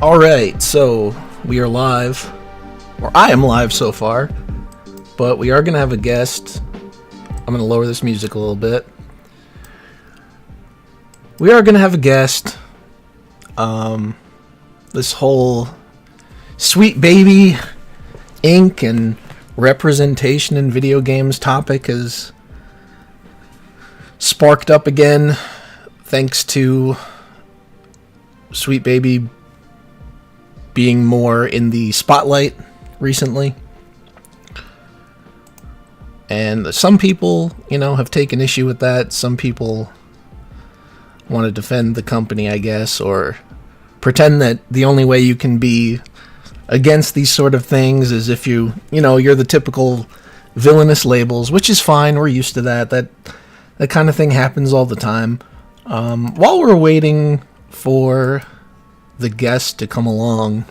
Alright, so we are live, or I am live so far, but we are going to have a guest. I'm going to lower this music a little bit. We are going to have a guest. This whole Sweet Baby ink and representation in video games topic has sparked up again thanks to Sweet Baby being more in the spotlight recently. And some people, have taken issue with that. Some people want to defend the company, I guess, or pretend that the only way you can be against these sort of things is if you're the typical villainous labels, which is fine. We're used to that. That kind of thing happens all the time. While we're waiting for the guest to come along,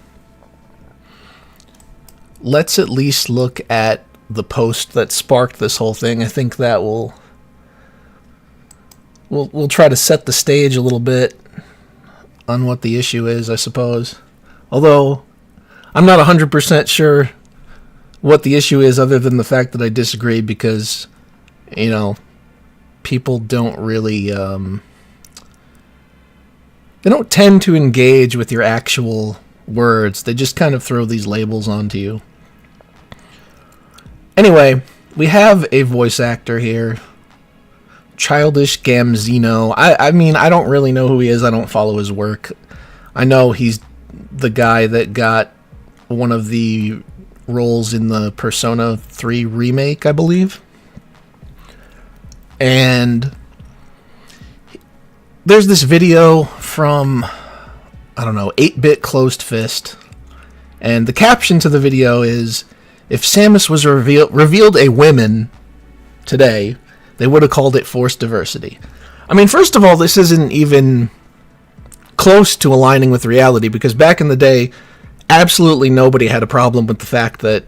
let's at least look at the post that sparked this whole thing. I think that we'll try to set the stage a little bit on what the issue is, I suppose. Although I'm not 100% sure what the issue is, other than the fact that I disagree, because people don't really they don't tend to engage with your actual words. They just kind of throw these labels onto you. Anyway, we have a voice actor here, Childish Gambino. I mean, I don't really know who he is. I don't follow his work. I know he's the guy that got one of the roles in the Persona 3 remake, I believe. And there's this video from, 8-Bit Closed Fist. And the caption to the video is, if Samus was revealed a woman today, they would have called it forced diversity. I mean, first of all, this isn't even close to aligning with reality, because back in the day, absolutely nobody had a problem with the fact that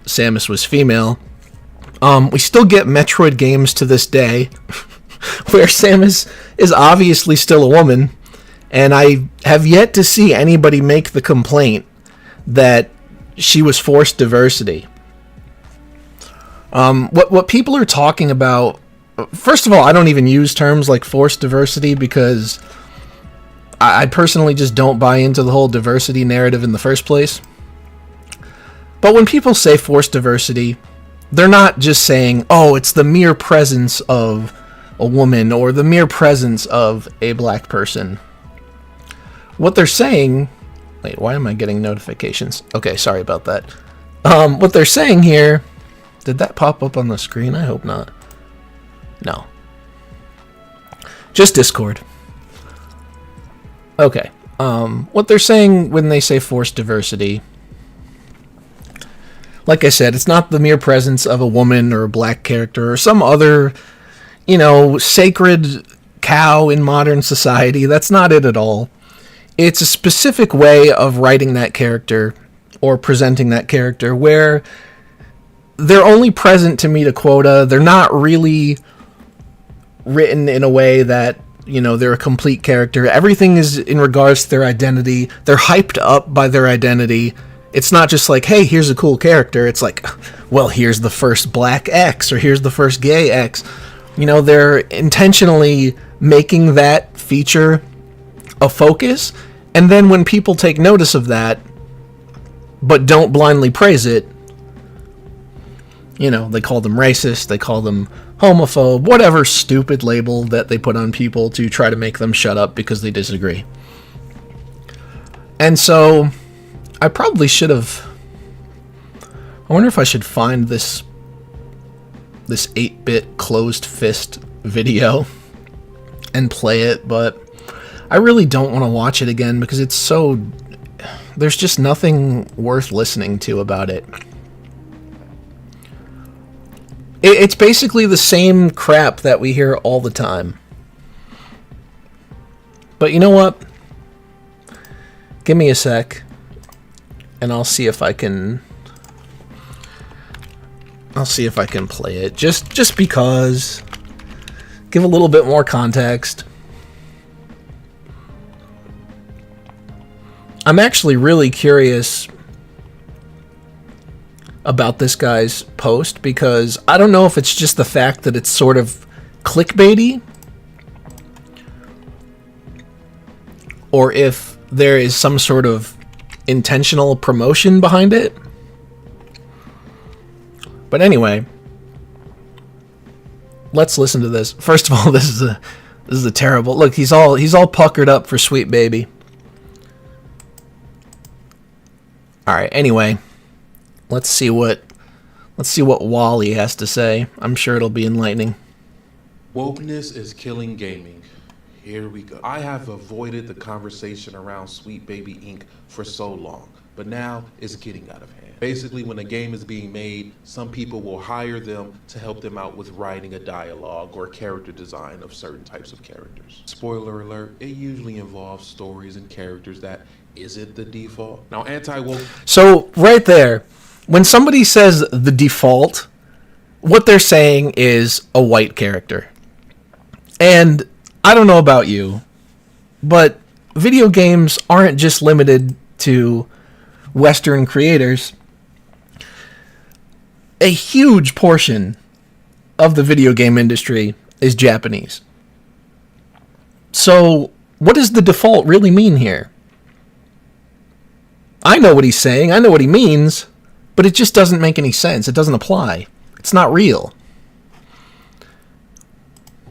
Samus was female. We still get Metroid games to this day where Samus is obviously still a woman, and I have yet to see anybody make the complaint that she was forced diversity. What people are talking about, first of all, I don't even use terms like forced diversity, because I personally just don't buy into the whole diversity narrative in the first place. But when people say forced diversity, they're not just saying, oh, it's the mere presence of a woman or the mere presence of a black person. What they're saying... Wait, why am I getting notifications? Okay, sorry about that. What they're saying here... Did that pop up on the screen? I hope not. No. Just Discord. Okay. What they're saying when they say forced diversity... Like I said, it's not the mere presence of a woman or a black character or some other, sacred cow in modern society. That's not it at all. It's a specific way of writing that character or presenting that character where they're only present to meet a quota. They're not really written in a way that, they're a complete character. Everything is in regards to their identity. They're hyped up by their identity. It's not just like, hey, here's a cool character. It's like, well, here's the first black X, or here's the first gay X. They're intentionally making that feature a focus, and then when people take notice of that, but don't blindly praise it, they call them racist, they call them homophobe, whatever stupid label that they put on people to try to make them shut up because they disagree. And so... I probably should have... I wonder if I should find this 8-Bit Closed Fist video and play it, but I really don't want to watch it again because it's so... There's just nothing worth listening to about it. It's basically the same crap that we hear all the time. But you know what? Give me a sec. And I'll see if I can play it. Just because. Give a little bit more context. I'm actually really curious about this guy's post, because I don't know if it's just the fact that it's sort of clickbaity, or if there is some sort of intentional promotion behind it. But anyway, let's listen to this. First of all, this is a terrible look. He's all puckered up for Sweet Baby. All right. Anyway, let's see what Wally has to say. I'm sure it'll be enlightening. Wokeness is killing gaming. Here we go. I have avoided the conversation around Sweet Baby Inc. for so long, but now it's getting out of hand. Basically, when a game is being made, some people will hire them to help them out with writing a dialogue or character design of certain types of characters. Spoiler alert, it usually involves stories and characters that isn't the default. Now, anti-woke... So, right there, when somebody says the default, what they're saying is a white character. And I don't know about you, but video games aren't just limited to Western creators. A huge portion of the video game industry is Japanese. So, what does the default really mean here? I know what he's saying, I know what he means, but it just doesn't make any sense. It doesn't apply. It's not real.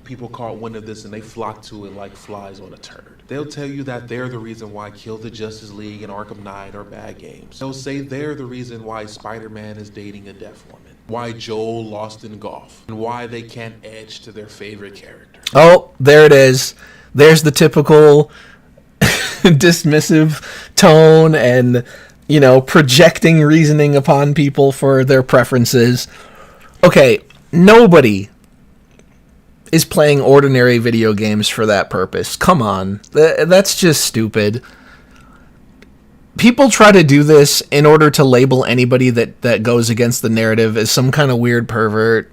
People caught wind of this and they flock to it like flies on a turd. They'll tell you that they're the reason why Kill the Justice League and Arkham Knight are bad games. They'll say they're the reason why Spider-Man is dating a deaf woman, why Joel lost in golf, and why they can't edge to their favorite character. Oh, there it is. There's the typical dismissive tone and, projecting reasoning upon people for their preferences. Okay, nobody is playing ordinary video games for that purpose. Come on. That's just stupid. People try to do this in order to label anybody that goes against the narrative as some kind of weird pervert.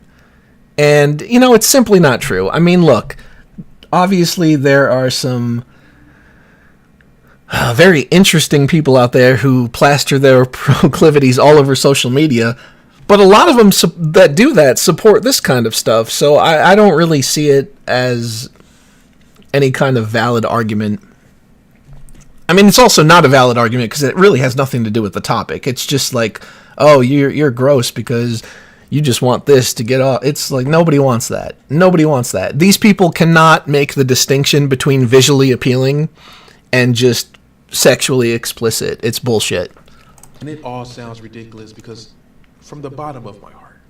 And, it's simply not true. I mean, look, obviously there are some very interesting people out there who plaster their proclivities all over social media, but a lot of them that do that support this kind of stuff, so I don't really see it as any kind of valid argument. I mean, it's also not a valid argument because it really has nothing to do with the topic. It's just like, oh, you're gross because you just want this to get off. It's like, nobody wants that. Nobody wants that. These people cannot make the distinction between visually appealing and just sexually explicit. It's bullshit. And it all sounds ridiculous because from the bottom of my heart,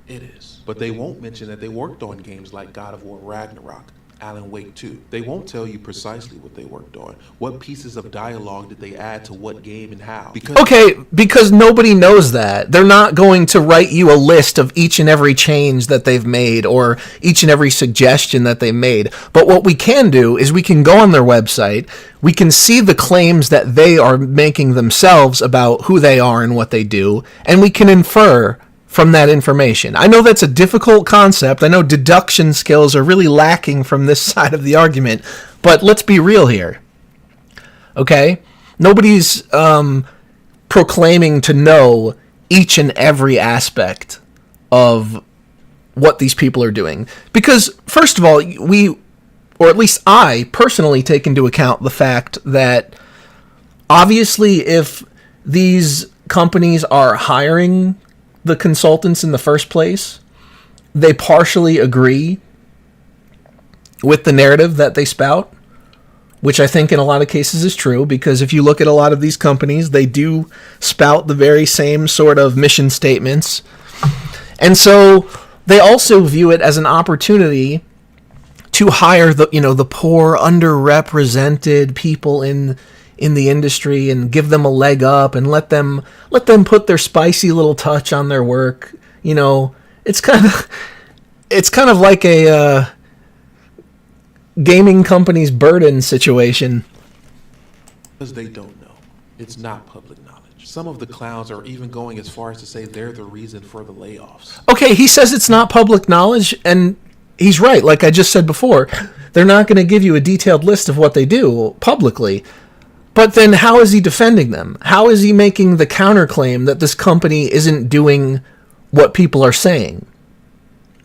it is. But they won't mention that they worked on games like God of War Ragnarok, Alan Wake 2. They won't tell you precisely what they worked on. What pieces of dialogue did they add to what game and how? Because nobody knows that. They're not going to write you a list of each and every change that they've made or each and every suggestion that they made. But what we can do is we can go on their website, we can see the claims that they are making themselves about who they are and what they do, and we can infer from that information. I know that's a difficult concept. I know deduction skills are really lacking from this side of the argument, but let's be real here. Okay? Nobody's proclaiming to know each and every aspect of what these people are doing. Because, first of all, we, or at least I, personally take into account the fact that obviously if these companies are hiring the consultants in the first place, they partially agree with the narrative that they spout, which I think in a lot of cases is true, because if you look at a lot of these companies, they do spout the very same sort of mission statements. And so they also view it as an opportunity to hire the poor, underrepresented people in the industry and give them a leg up and let them put their spicy little touch on their work. It's kind of like a gaming company's burden situation. Because they don't know. It's not public knowledge. Some of the clowns are even going as far as to say they're the reason for the layoffs. Okay, he says it's not public knowledge, and he's right. Like I just said before, they're not going to give you a detailed list of what they do publicly. But then how is he defending them? How is he making the counterclaim that this company isn't doing what people are saying?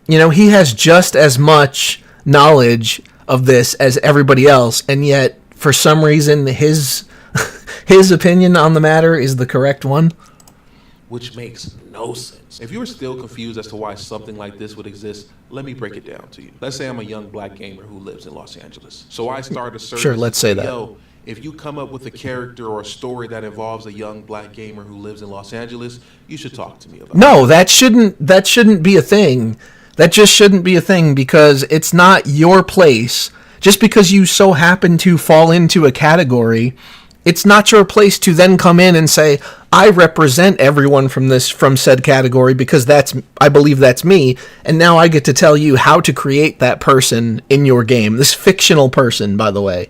You know, he has just as much knowledge of this as everybody else, and yet, for some reason, his opinion on the matter is the correct one. Which makes no sense. If you are still confused as to why something like this would exist, let me break it down to you. Let's say I'm a young black gamer who lives in Los Angeles. So I start a service. Sure, let's say that. Yo, if you come up with a character or a story that involves a young black gamer who lives in Los Angeles, you should talk to me about it. No, that shouldn't be a thing. That just shouldn't be a thing, because it's not your place. Just because you so happen to fall into a category, it's not your place to then come in and say, I represent everyone from said category because I believe that's me, and now I get to tell you how to create that person in your game. This fictional person, by the way.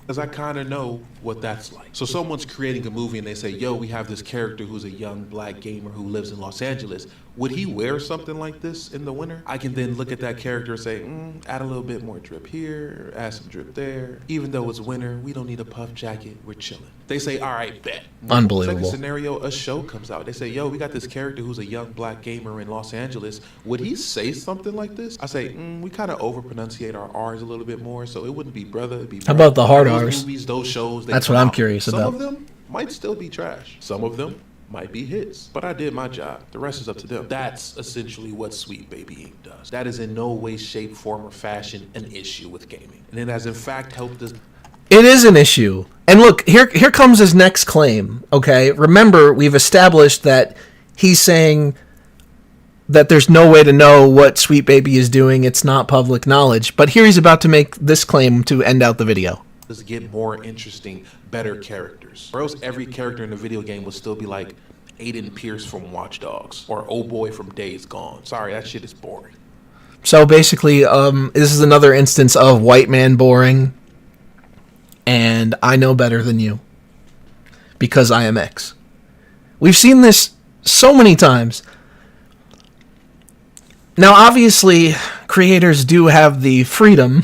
Because I kind of know what that's like. So someone's creating a movie and they say, yo, we have this character who's a young black gamer who lives in Los Angeles. Would he wear something like this in the winter? I can then look at that character and say, add a little bit more drip here, add some drip there. Even though it's winter, we don't need a puff jacket, we're chilling. They say, all right, bet. Unbelievable. Second scenario, a show comes out. They say, yo, we got this character who's a young black gamer in Los Angeles. Would he say something like this? I say, we kind of over-pronunciate our R's a little bit more, so it wouldn't be brother, it'd be How about the hard R's? Those movies, those shows, that's what I'm curious about. Some of them might still be trash. Some of them might be hits. But I did my job. The rest is up to them. That's essentially what Sweet Baby Inc. does. That is in no way, shape, form, or fashion an issue with gaming. And it has in fact helped us. It is an issue. And look, here comes his next claim, okay? Remember, we've established that he's saying that there's no way to know what Sweet Baby is doing. It's not public knowledge. But here he's about to make this claim to end out the video. To get more interesting, better characters. Or else every character in the video game would still be like Aiden Pierce from Watch Dogs or Oh Boy from Days Gone. Sorry, that shit is boring. So basically, this is another instance of white man boring, and I know better than you because I am X. We've seen this so many times. Now, obviously, creators do have the freedom,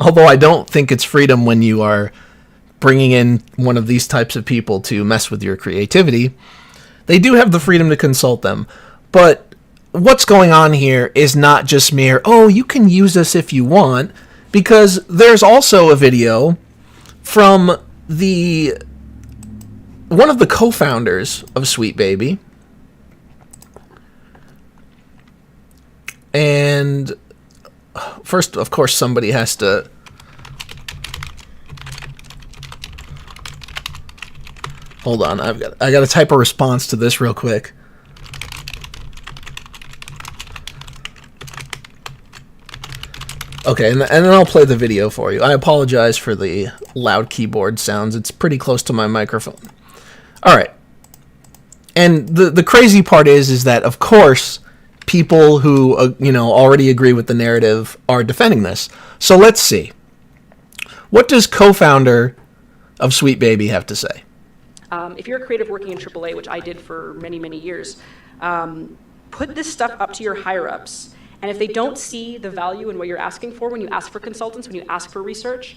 although I don't think it's freedom when you are bringing in one of these types of people to mess with your creativity. They do have the freedom to consult them. But what's going on here is not just mere, oh, you can use us if you want, because there's also a video from one of the co-founders of Sweet Baby. And first, of course, somebody has to... Hold on, I got to type a response to this real quick. Okay, and then I'll play the video for you. I apologize for the loud keyboard sounds. It's pretty close to my microphone. All right. And the crazy part is that, of course, people who already agree with the narrative are defending this. So let's see. What does co-founder of Sweet Baby have to say? If you're a creative working in AAA, which I did for many, many years, put this stuff up to your higher-ups. And if they don't see the value in what you're asking for when you ask for consultants, when you ask for research,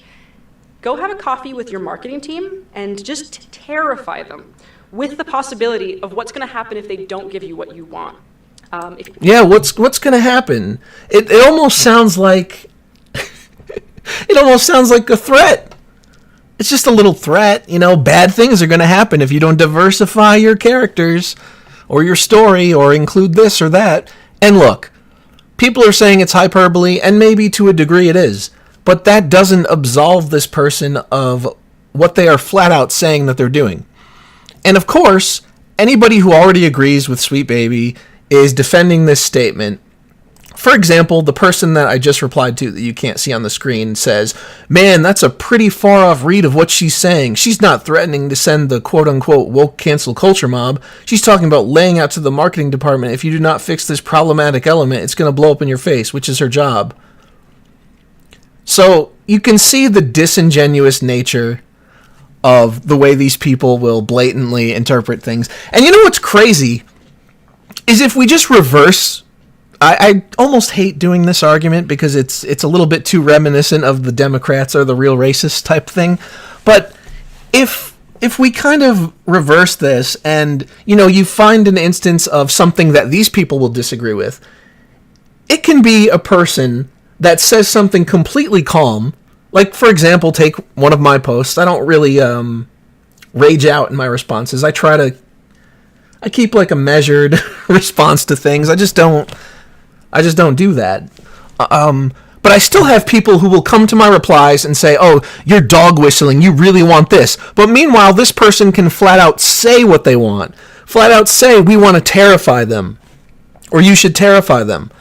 go have a coffee with your marketing team and just terrify them with the possibility of what's going to happen if they don't give you what you want. What's going to happen? It almost sounds like a threat. It's just a little threat. Bad things are going to happen if you don't diversify your characters or your story or include this or that. And look, people are saying it's hyperbole, and maybe to a degree it is. But that doesn't absolve this person of what they are flat out saying that they're doing. And of course, anybody who already agrees with Sweet Baby is defending this statement. For example, the person that I just replied to that you can't see on the screen says, man, that's a pretty far off read of what she's saying. She's not threatening to send the quote-unquote woke cancel culture mob. She's talking about laying out to the marketing department, if you do not fix this problematic element, it's going to blow up in your face, which is her job. So you can see the disingenuous nature of the way these people will blatantly interpret things. And you know what's crazy is if we just reverse I almost hate doing this argument because it's a little bit too reminiscent of the Democrats are the real racist type thing. But if we kind of reverse this and, you find an instance of something that these people will disagree with, it can be a person that says something completely calm. Like, for example, take one of my posts. I don't really rage out in my responses. I keep like a measured response to things. I just don't do that. But I still have people who will come to my replies and say, oh, you're dog whistling, you really want this. But meanwhile, this person can flat out say what they want. Flat out say, we want to terrify them. Or you should terrify them.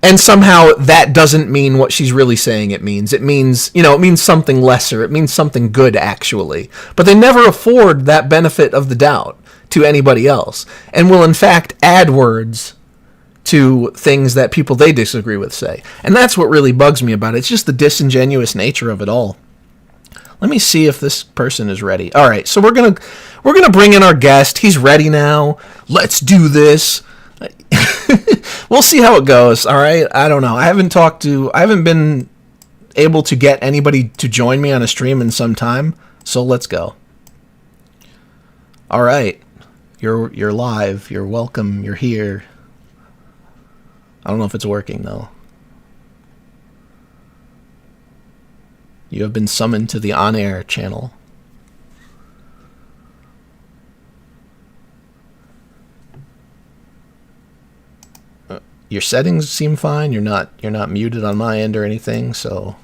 And somehow that doesn't mean what she's really saying it means. It means something lesser. It means something good, actually. But they never afford that benefit of the doubt to anybody else. And will, in fact, add words to things that people they disagree with say. And that's what really bugs me about it. It's just the disingenuous nature of it all. Let me see if this person is ready. All right, so we're gonna bring in our guest. He's ready now. Let's do this. We'll see how it goes. All right, I don't know. I haven't been able to get anybody to join me on a stream in some time. So let's go. All right, you're live. You're welcome. You're here. I don't know if it's working, though. You have been summoned to the on-air channel. Your settings seem fine. You're not muted on my end or anything, so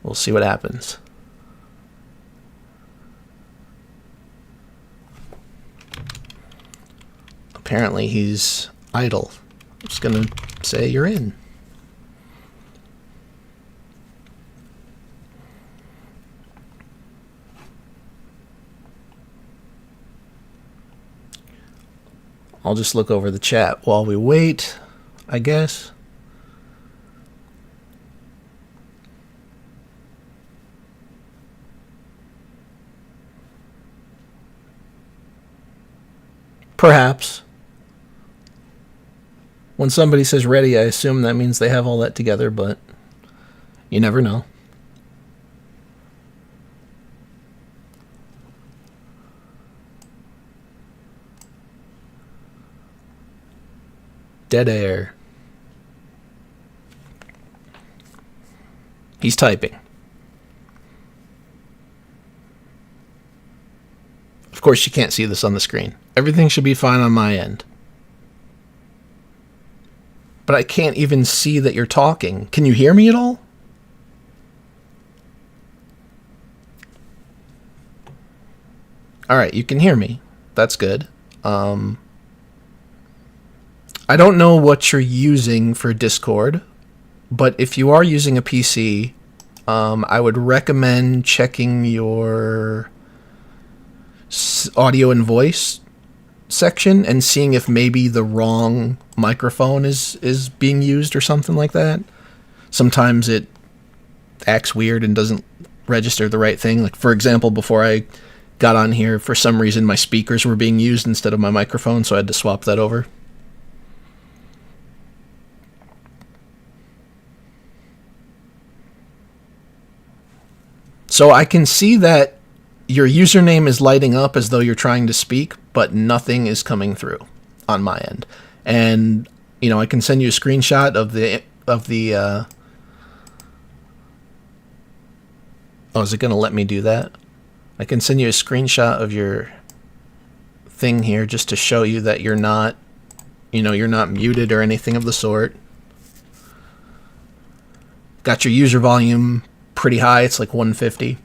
we'll see what happens. Apparently he's idle. I'm just gonna say you're in. I'll just look over the chat while we wait, I guess. Perhaps. When somebody says ready, I assume that means they have all that together, but you never know. Dead air. He's typing. Of course, you can't see this on the screen. Everything should be fine on my end. But I can't even see that you're talking. Can you hear me at all? Alright, you can hear me. That's good. I don't know what you're using for Discord, but if you are using a PC, I would recommend checking your audio and voice section and seeing if maybe the wrong microphone is being used or something like that. Sometimes it acts weird and doesn't register the right thing. Like, for example, before I got on here, for some reason my speakers were being used instead of my microphone, so I had to swap that over. So I can see that your username is lighting up as though you're trying to speak, but nothing is coming through on my end. And, I can send you a screenshot of the oh, is it going to let me do that? I can send you a screenshot of your thing here just to show you that you're not, you're not muted or anything of the sort. Got your user volume pretty high. It's like 150.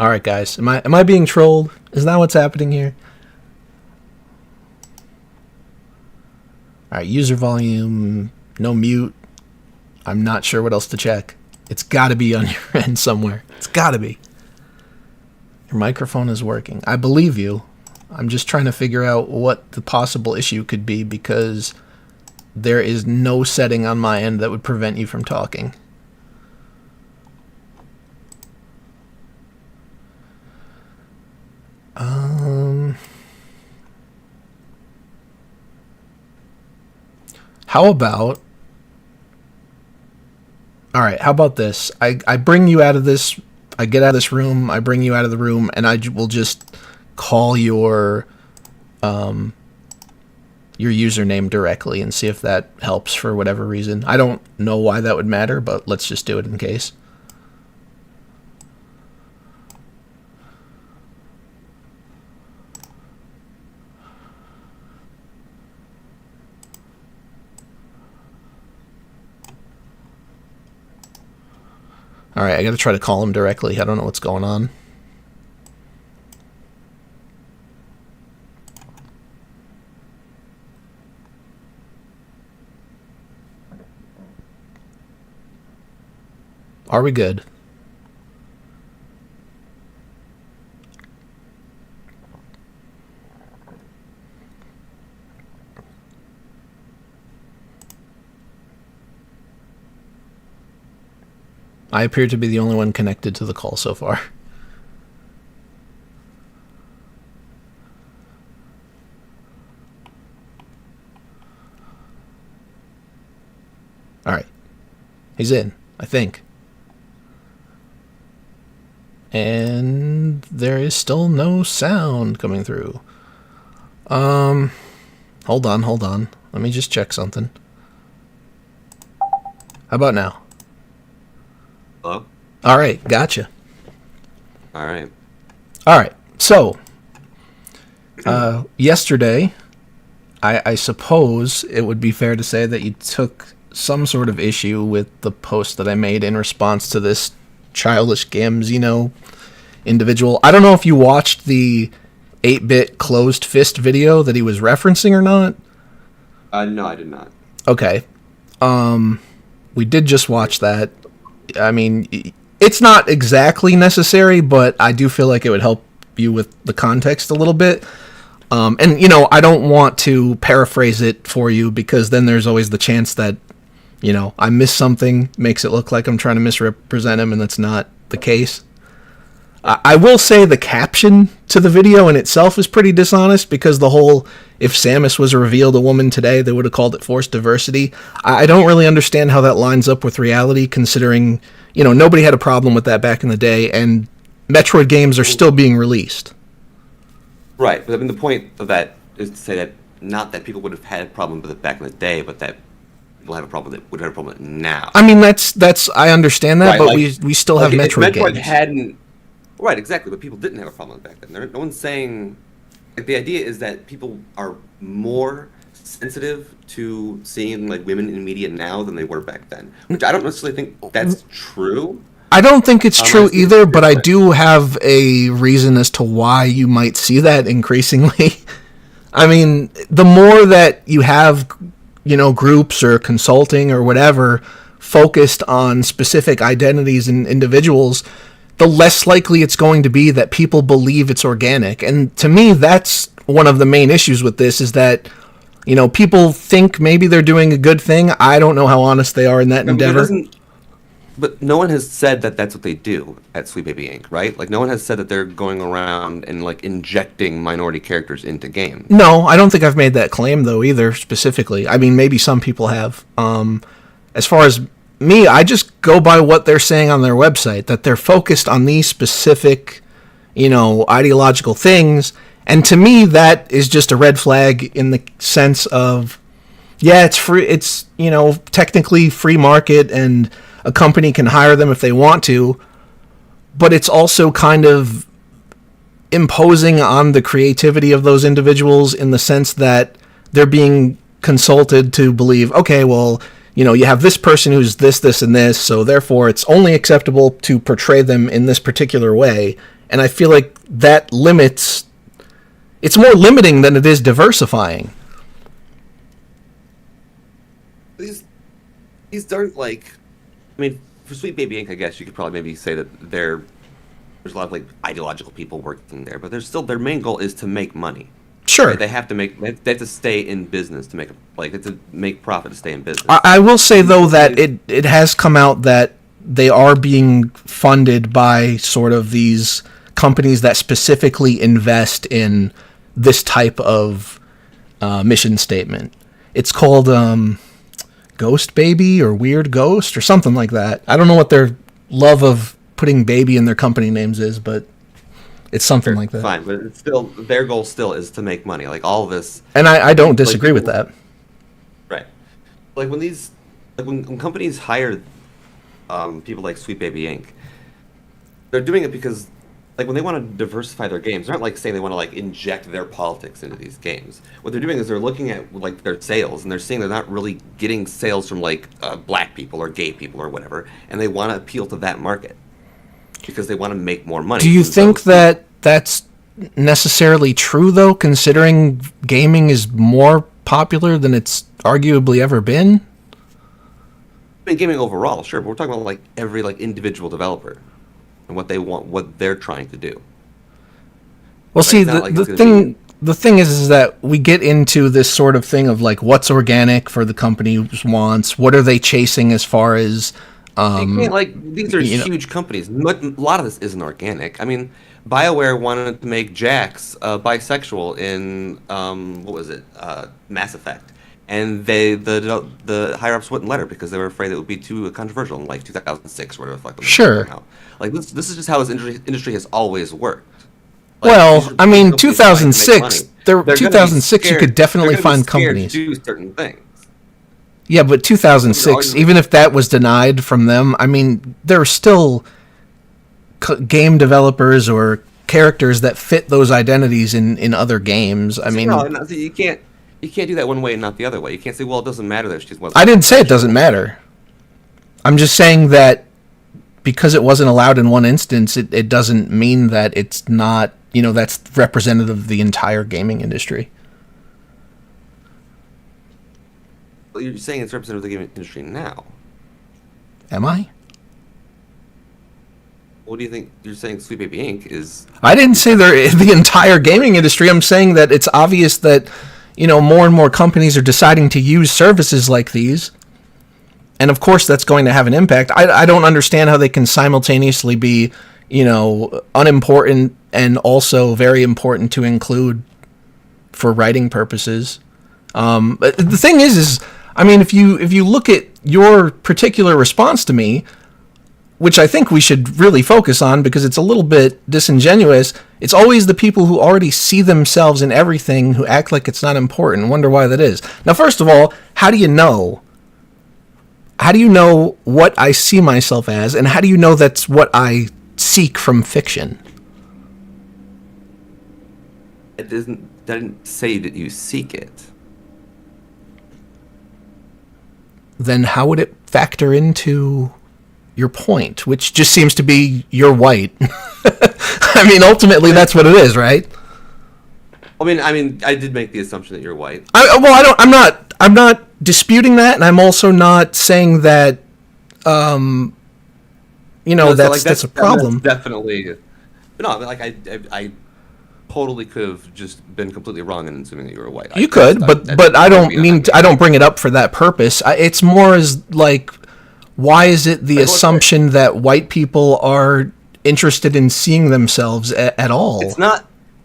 All right, guys. Am I being trolled? Is that what's happening here? All right, user volume, no mute. I'm not sure what else to check. It's got to be on your end somewhere. It's got to be. Your microphone is working. I believe you. I'm just trying to figure out what the possible issue could be, because there is no setting on my end that would prevent you from talking. How about... All right, how about this? I bring you out of this... I get out of this room, I bring you out of the room, and I will just call your username directly and see if that helps for whatever reason. I don't know why that would matter, but let's just do it in case. Alright, I gotta try to call him directly. I don't know what's going on. Are we good? I appear to be the only one connected to the call so far. Alright. He's in, I think. And there is still no sound coming through. Hold on. Let me just check something. How about now? Hello? Alright, gotcha. Alright. Alright, so, yesterday, I suppose it would be fair to say that you took some sort of issue with the post that I made in response to this childish Gamzino individual. I don't know if you watched the 8-bit closed fist video that he was referencing or not. No, I did not. Okay. We did just watch that. I mean, it's not exactly necessary, but I do feel like it would help you with the context a little bit. And, you know, I don't want to paraphrase it for you, because then there's always the chance that, you know, I miss something, makes it look like I'm trying to misrepresent him, and that's not the case. I will say the caption to the video in itself is pretty dishonest, because the whole, if Samus was revealed a woman today, they would have called it forced diversity. I don't really understand how that lines up with reality, considering, you know, nobody had a problem with that back in the day, and Metroid games are still being released. Right, but I mean, the point of that is to say that not that people would have had a problem with it back in the day, but that people have a problem with it, would have a problem with it now. I mean, that's I understand that, Right, but like, we still have Metroid if Metroid games. hadn't... Right, exactly, but people didn't have a problem with it back then. No one's saying... Like, the idea is that people are more sensitive to seeing, like, women in media now than they were back then, which I don't necessarily think that's true. I don't think it's true either, but I do have a reason as to why you might see that increasingly. I mean, the more that you have, you know, groups or consulting or whatever focused on specific identities and individuals, the less likely it's going to be that people believe it's organic. And to me, that's one of the main issues with this, is that, you know, people think maybe they're doing a good thing. I don't know how honest they are in that endeavor. But no one has said that that's what they do at Sweet Baby Inc., right? Like, no one has said that they're going around and, like, injecting minority characters into games. No, I don't think I've made that claim, though, either, specifically. I mean, maybe some people have. As far as me, I just go by what they're saying on their website, that they're focused on these specific, you know, ideological things. And to me, that is just a red flag in the sense of, yeah, it's free, it's, you know, technically free market, and a company can hire them if they want to, but it's also kind of imposing on the creativity of those individuals in the sense that they're being consulted to believe, okay, well, you know, you have this person who's this, this, and this, so therefore it's only acceptable to portray them in this particular way. And I feel like that limits... It's more limiting than it is diversifying. These aren't, like... I mean, for Sweet Baby Inc., I guess you could probably maybe say that they're there's a lot of like ideological people working there, but there's still their main goal is to make money. Sure. Right? They have to stay in business to make they have to make profit to stay in business. I will say though that it has come out that they are being funded by sort of these companies that specifically invest in this type of mission statement. It's called Ghost Baby or Weird Ghost or something like that. I don't know what their love of putting baby in their company names is, but it's something like that. Fine, but it's still their goal still is to make money. Like all of this, And I don't disagree with that. right? Like when companies hire people like Sweet Baby Inc., they're doing it because like when they want to diversify their games, they're not like saying they want to like inject their politics into these games. What they're doing is they're looking at like their sales and they're seeing they're not really getting sales from like black people or gay people or whatever, and they want to appeal to that market because they want to make more money. Do you think that that's necessarily true though, considering gaming is more popular than it's arguably ever been? I mean, gaming overall, sure, but we're talking about like every like individual developer and what they want, what they're trying to do. Well, Right, see, it's not like it's the thing is that we get into this sort of thing of like what's organic for the company's wants, what are they chasing as far as You can't, like these are you know- huge companies. A lot of this isn't organic. I mean, BioWare wanted to make Jax bisexual in what was it, Mass Effect, and the higher ups wouldn't let her because they were afraid it would be too controversial in like 2006 or whatever the fuck. Sure. Like this is just how this industry has always worked. Like, well, these are I mean, companies trying to make 2006. money. They're gonna be 2006, you scared- could definitely they're gonna be find scared companies. to do certain things. Yeah, but 2006, even if that was denied from them, I mean, there are still game developers or characters that fit those identities in other games. I mean, No, you can't do that one way and not the other way. You can't say, well, it doesn't matter that she's. I didn't say it doesn't matter. I'm just saying that because it wasn't allowed in one instance, it doesn't mean that it's not, that's representative of the entire gaming industry. Well, you're saying it's representative of the gaming industry now. Am I? What do you think? You're saying Sweet Baby Inc. is. I didn't say they're the entire gaming industry. I'm saying that it's obvious that, more and more companies are deciding to use services like these. And of course, that's going to have an impact. I don't understand how they can simultaneously be, unimportant and also very important to include for writing purposes. But the thing is, I mean, if you look at your particular response to me, which I think we should really focus on because it's a little bit disingenuous, it's always the people who already see themselves in everything who act like it's not important. Wonder why that is. Now, first of all, how do you know? How do you know what I see myself as, and how do you know that's what I seek from fiction? It doesn't say that you seek it. Then how would it factor into your point, which just seems to be you're white? I mean, ultimately, that's what it is, right? I mean, I did make the assumption that you're white. I'm not disputing that, and I'm also not saying that, No, so, that's a problem. That's definitely. No, I mean, like I totally could have just been completely wrong in assuming that you were white. You could, but I don't bring it up for that purpose. It's more as like, why is it the assumption that white people are interested in seeing themselves at all?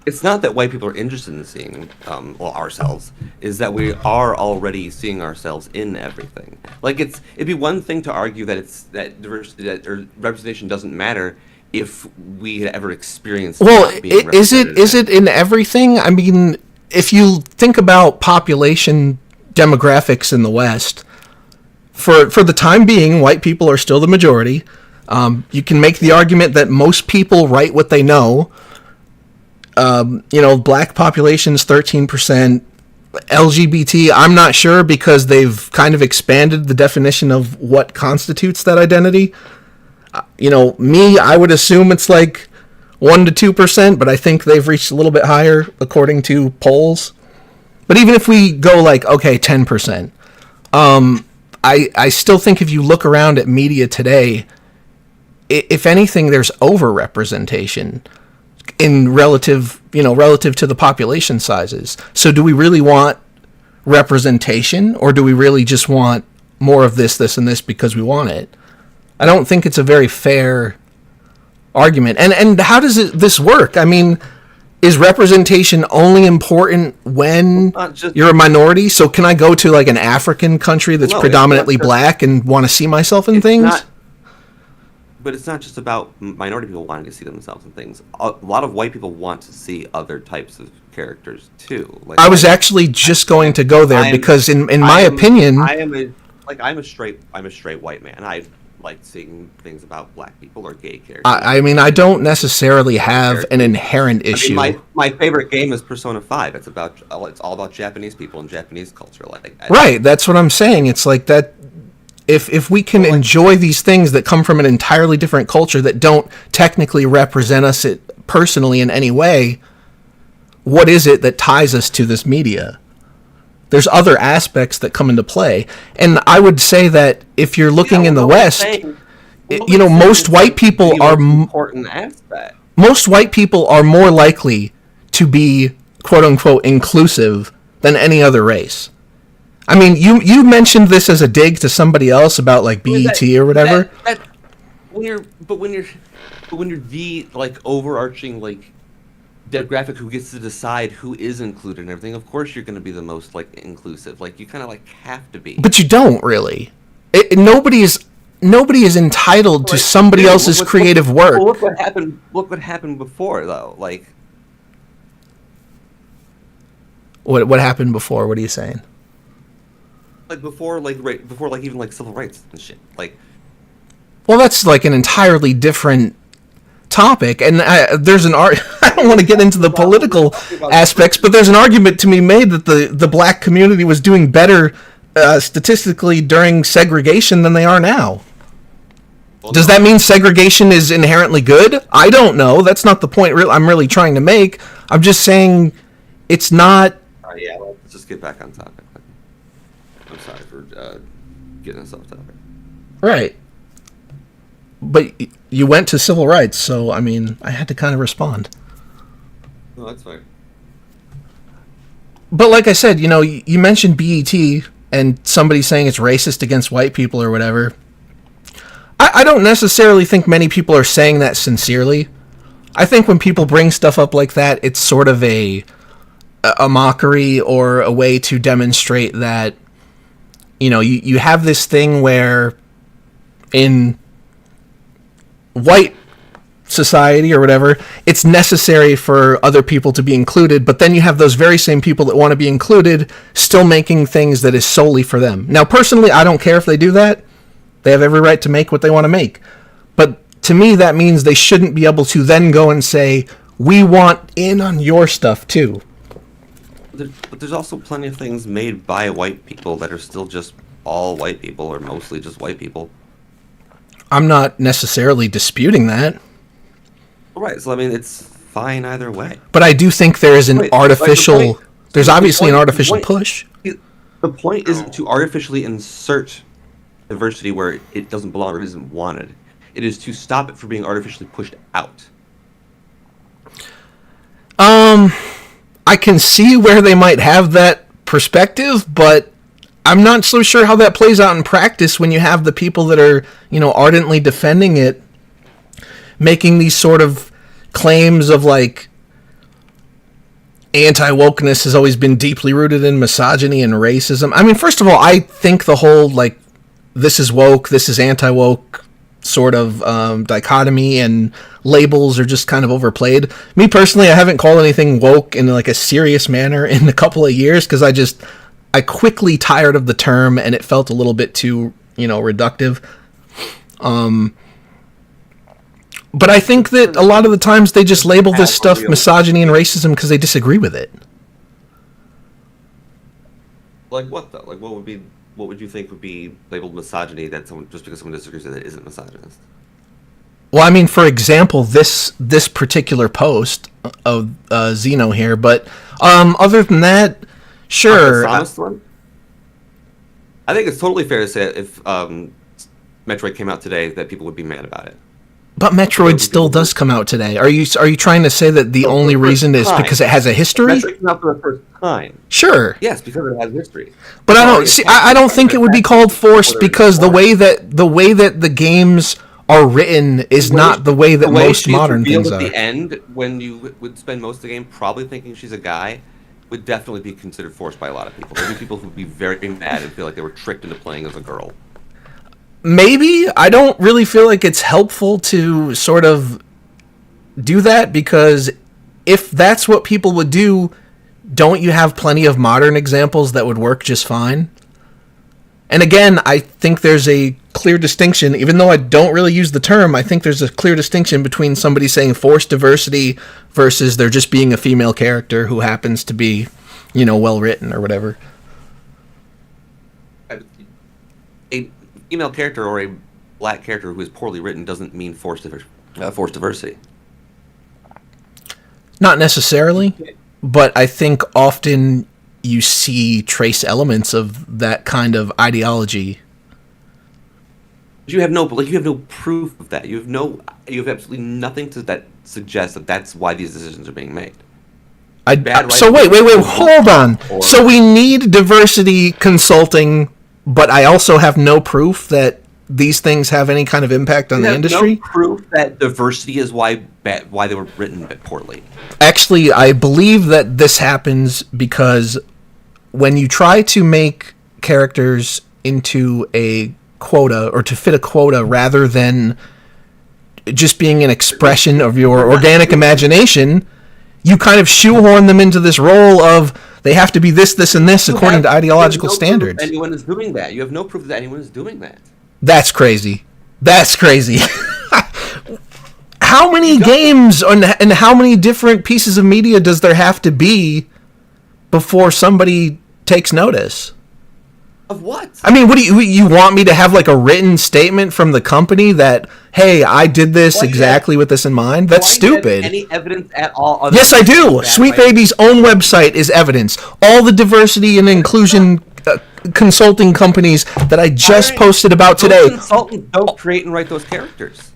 It's not that white people are interested in seeing ourselves. Is that we are already seeing ourselves in everything. Like it'd be one thing to argue that diversity or representation doesn't matter if we had ever experienced. Well, not being is represented it in everything? I mean, if you think about population demographics in the West, for the time being, white people are still the majority. You can make the argument that most people write what they know. Black population's 13%. LGBT, I'm not sure because they've kind of expanded the definition of what constitutes that identity. I would assume it's like 1 to 2%, but I think they've reached a little bit higher according to polls. But even if we go like, okay, 10%, I still think if you look around at media today, if anything, there's overrepresentation in relative to the population sizes. So do we really want representation, or do we really just want more of this, and this because we want it? I don't think it's a very fair argument. And how does this work? I mean, is representation only important when you're a minority? So can I go to like an African country that's predominantly black and want to see myself in things? But it's not just about minority people wanting to see themselves in things. A lot of white people want to see other types of characters too. Like, I was actually just going to go there because in my opinion, I'm a straight white man. I like seeing things about black people or gay characters. I mean, I don't necessarily have an inherent issue. I mean, my favorite game is Persona 5. It's all about Japanese people and Japanese culture. Right, that's what I'm saying. It's like that. If we can enjoy these things that come from an entirely different culture that don't technically represent us personally in any way, what is it that ties us to this media? There's other aspects that come into play. And I would say that if you're looking in the West, most white people are important aspect. Most white people are more likely to be quote unquote inclusive than any other race. I mean, you mentioned this as a dig to somebody else about like BET or whatever. When you're the like overarching like demographic who gets to decide who is included and everything, of course you're going to be the most like inclusive. Like you kind of like have to be. But you don't really. Nobody is entitled to somebody else's creative work. Well, look what happened. Look what happened before though. Like what happened before? What are you saying? Like before even like civil rights and shit. Like, well, that's like an entirely different topic, and there's an I don't want to get into the political aspects, but there's an argument to be made that the black community was doing better statistically during segregation than they are now. Well, does that mean segregation is inherently good? I don't know. That's not the point I'm really trying to make. I'm just saying it's not. Yeah, let's just get back on topic. I'm sorry for getting us off topic. Right. But you went to civil rights, so, I mean, I had to kind of respond. No, that's fine. But like I said, you mentioned BET and somebody saying it's racist against white people or whatever. I don't necessarily think many people are saying that sincerely. I think when people bring stuff up like that, it's sort of a mockery or a way to demonstrate that you have this thing where in white society or whatever, it's necessary for other people to be included, but then you have those very same people that want to be included still making things that is solely for them. Now, personally, I don't care if they do that. They have every right to make what they want to make. But to me, that means they shouldn't be able to then go and say, we want in on your stuff too. But there's also plenty of things made by white people that are still just all white people or mostly just white people. I'm not necessarily disputing that. Right, so I mean, it's fine either way. But I do think there is an artificial... There's obviously an artificial push. The point isn't to artificially insert diversity where it doesn't belong or isn't wanted. It is to stop it from being artificially pushed out. I can see where they might have that perspective, but I'm not so sure how that plays out in practice when you have the people that are, ardently defending it, making these sort of claims of like anti-wokeness has always been deeply rooted in misogyny and racism. I mean, first of all, I think the whole like this is woke, this is anti-woke sort of dichotomy and labels are just kind of overplayed. Me personally, I haven't called anything woke in like a serious manner in a couple of years because I quickly tired of the term and it felt a little bit too, reductive. But I think that a lot of the times they just label this stuff misogyny and racism because they disagree with it. Like what though? Like what would you think would be labeled misogyny that just because someone disagrees with it isn't misogynist? Well, I mean, for example, this particular post of Zeno here, but other than that, sure. One? I think it's totally fair to say if Metroid came out today that people would be mad about it. But Metroid still does come out today. Are you trying to say that the only reason is because it has a history? Metroid came out for the first time. Sure. Yes, because it has history. But I don't think it would be called forced because the way that the games are written is not the way that most modern things are. At the end, when you would spend most of the game probably thinking she's a guy, would definitely be considered forced by a lot of people. There'd be people who would be very mad and feel like they were tricked into playing as a girl. Maybe. I don't really feel like it's helpful to sort of do that, because if that's what people would do, don't you have plenty of modern examples that would work just fine? And again, I think there's a clear distinction, even though I don't really use the term, I think there's a clear distinction between somebody saying forced diversity versus there just being a female character who happens to be, well written or whatever. A female character or a black character who is poorly written doesn't mean forced diversity. Not necessarily, but I think often you see trace elements of that kind of ideology. You have no proof of that. You have absolutely nothing that suggests that that's why these decisions are being made. So wait, hold on. So we need diversity consulting, but I also have no proof that these things have any kind of impact on the industry? No proof that diversity is why they were written poorly. Actually, I believe that this happens because when you try to make characters into a quota or to fit a quota rather than just being an expression of your organic imagination, you kind of shoehorn them into this role of they have to be this, this, and this according to ideological standards. Anyone is doing that. You have no proof that anyone is doing that. That's crazy. How many games and how many different pieces of media does there have to be before somebody takes notice? Of what? I mean, what do you want me to have like a written statement from the company that, hey, I did this exactly with this in mind? That's stupid. Any evidence at all? Yes, I do. Sweet Baby's own website is evidence. All the diversity and inclusion consulting companies that I just posted about today. Consultants don't create and write those characters.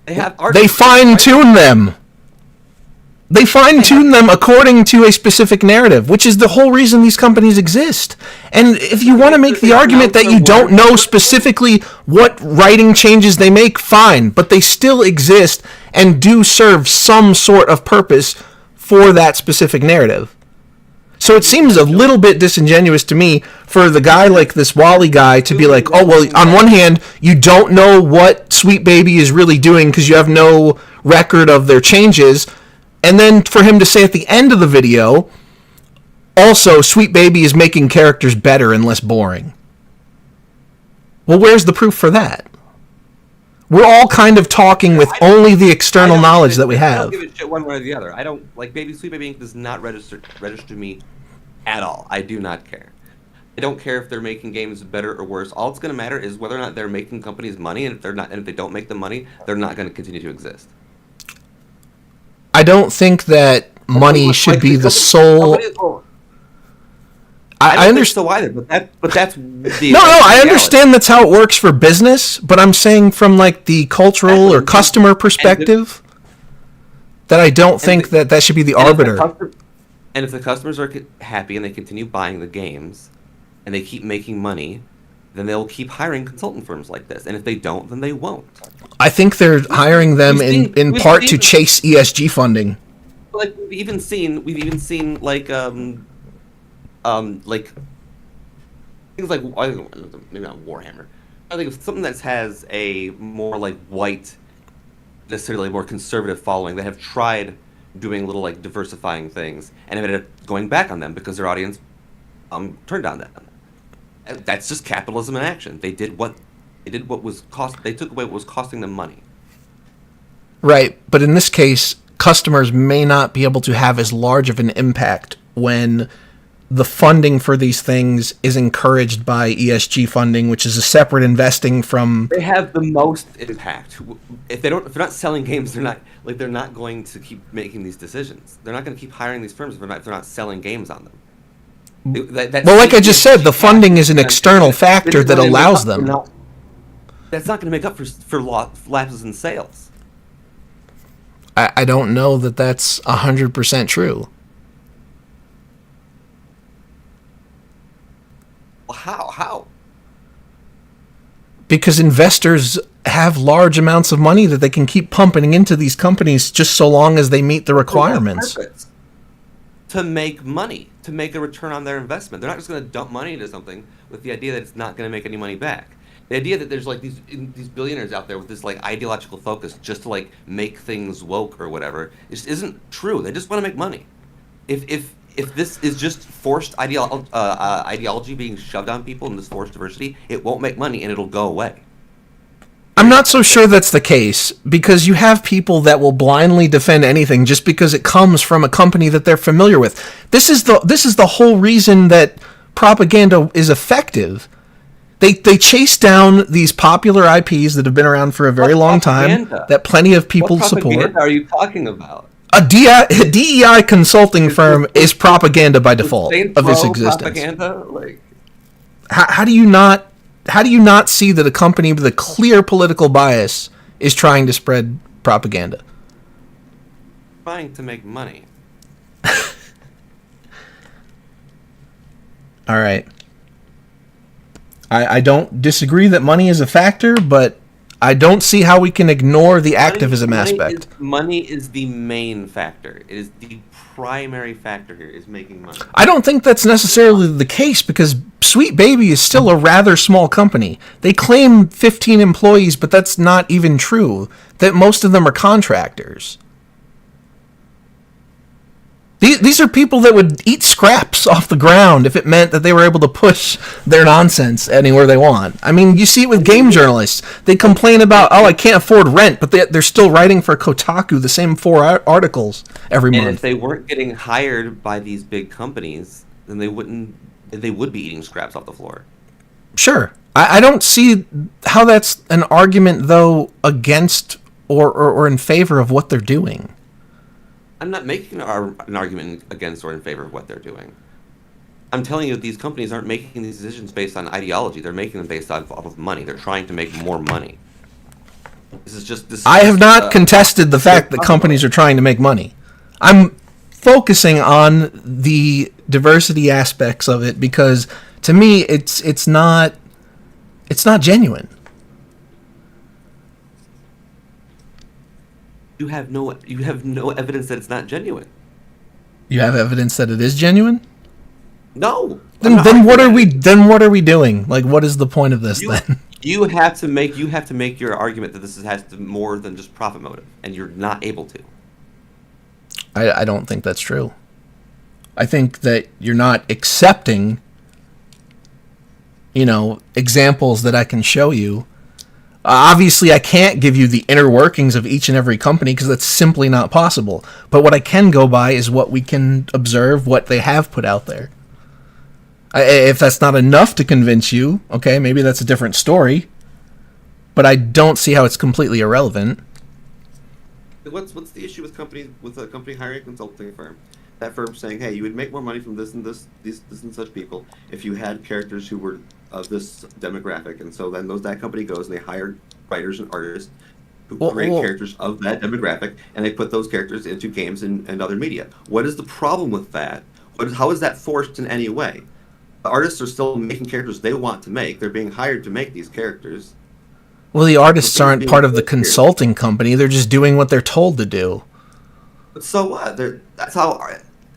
They fine-tune them. They fine-tune them according to a specific narrative, which is the whole reason these companies exist. And if you want to make the argument that you don't know specifically what writing changes they make, fine. But they still exist and do serve some sort of purpose for that specific narrative. So it seems a little bit disingenuous to me for the guy like this Wally guy to be like, oh, well, on one hand, you don't know what Sweet Baby is really doing because you have no record of their changes. And then for him to say at the end of the video, also, Sweet Baby is making characters better and less boring. Well, where's the proof for that? We're all kind of talking with only the external knowledge that we have. I don't give a shit one way or the other. I don't, like, Sweet Baby Inc. does not register me at all. I do not care. I don't care if they're making games better or worse. All it's going to matter is whether or not they're making companies money, and if they don't make the money, they're not going to continue to exist. I don't think that money should be the sole. I understand so either, but that's the no. I understand that's how it works for business, but I'm saying from like the cultural or customer perspective, that I don't think that should be the arbiter. And if the customers are happy and they continue buying the games, and they keep making money, then they'll keep hiring consultant firms like this. And if they don't, then they won't. I think they're hiring them in part to chase ESG funding. Like we've even seen like things like maybe not Warhammer. I think it's something that has a more like white, necessarily more conservative following that have tried doing little like diversifying things and ended up going back on them because their audience turned on them. That's just capitalism in action. They took away what was costing them money. Right, but in this case, customers may not be able to have as large of an impact when the funding for these things is encouraged by ESG funding, which is a separate investing from. They have the most impact. If they're not selling games, they're not going to keep making these decisions. They're not going to keep hiring these firms if they're not selling games on them. Well, like I just said, the funding is an external factor that allows them. That's not going to make up for lapses in sales. I don't know that that's 100% true. Well, how? Because investors have large amounts of money that they can keep pumping into these companies just so long as they meet the requirements. To make money, to make a return on their investment. They're not just going to dump money into something with the idea that it's not going to make any money back. The idea that there's like these billionaires out there with this like ideological focus just to like make things woke or whatever, it just isn't true. They just want to make money. If this is just forced ideology being shoved on people and this forced diversity, it won't make money and it'll go away. I'm not so sure that's the case, because you have people that will blindly defend anything just because it comes from a company that they're familiar with. This is the whole reason that propaganda is effective. They chase down these popular IPs that have been around for a very long time, that plenty of people support. What propaganda are you talking about? A DEI consulting firm is propaganda by default of its existence. Propaganda? Like, how do you not see that a company with a clear political bias is trying to spread propaganda? Trying to make money. All right. I don't disagree that money is a factor, but I don't see how we can ignore the activism aspect. Money is the main factor. It is the primary factor here, is making money. I don't think that's necessarily the case, because Sweet Baby is still a rather small company. They claim 15 employees, but that's not even true. That most of them are contractors. These are people that would eat scraps off the ground if it meant that they were able to push their nonsense anywhere they want. I mean, you see it with game journalists. They complain about, I can't afford rent, but they're still writing for Kotaku the same 4 articles every month. And if they weren't getting hired by these big companies, then they would be eating scraps off the floor. Sure. I don't see how that's an argument, though, against or in favor of what they're doing. I'm not making an argument against or in favor of what they're doing. I'm telling you that these companies aren't making these decisions based on ideology. They're making them based off of money. They're trying to make more money. I have not contested the fact that companies are trying to make money. I'm focusing on the diversity aspects of it because, to me, it's not genuine. You have no evidence that it's not genuine. You have evidence that it is genuine? No. Then what are we doing? Like, what is the point of this then? You have to make your argument that this has more than just profit motive, and you're not able to. I don't think that's true. I think that you're not accepting, examples that I can show you. Obviously, I can't give you the inner workings of each and every company because that's simply not possible. But what I can go by is what we can observe, what they have put out there. If that's not enough to convince you, okay, maybe that's a different story. But I don't see how it's completely irrelevant. What's the issue with a company hiring a consulting firm? That firm saying, hey, you would make more money from this and this and such people if you had characters who were of this demographic, and so then that company goes and they hire writers and artists who create characters of that demographic, and they put those characters into games and other media. What is the problem with that? How is that forced in any way? The artists are still making characters they want to make. They're being hired to make these characters. Well, the artists aren't part of the consulting company. They're just doing what they're told to do. But so what?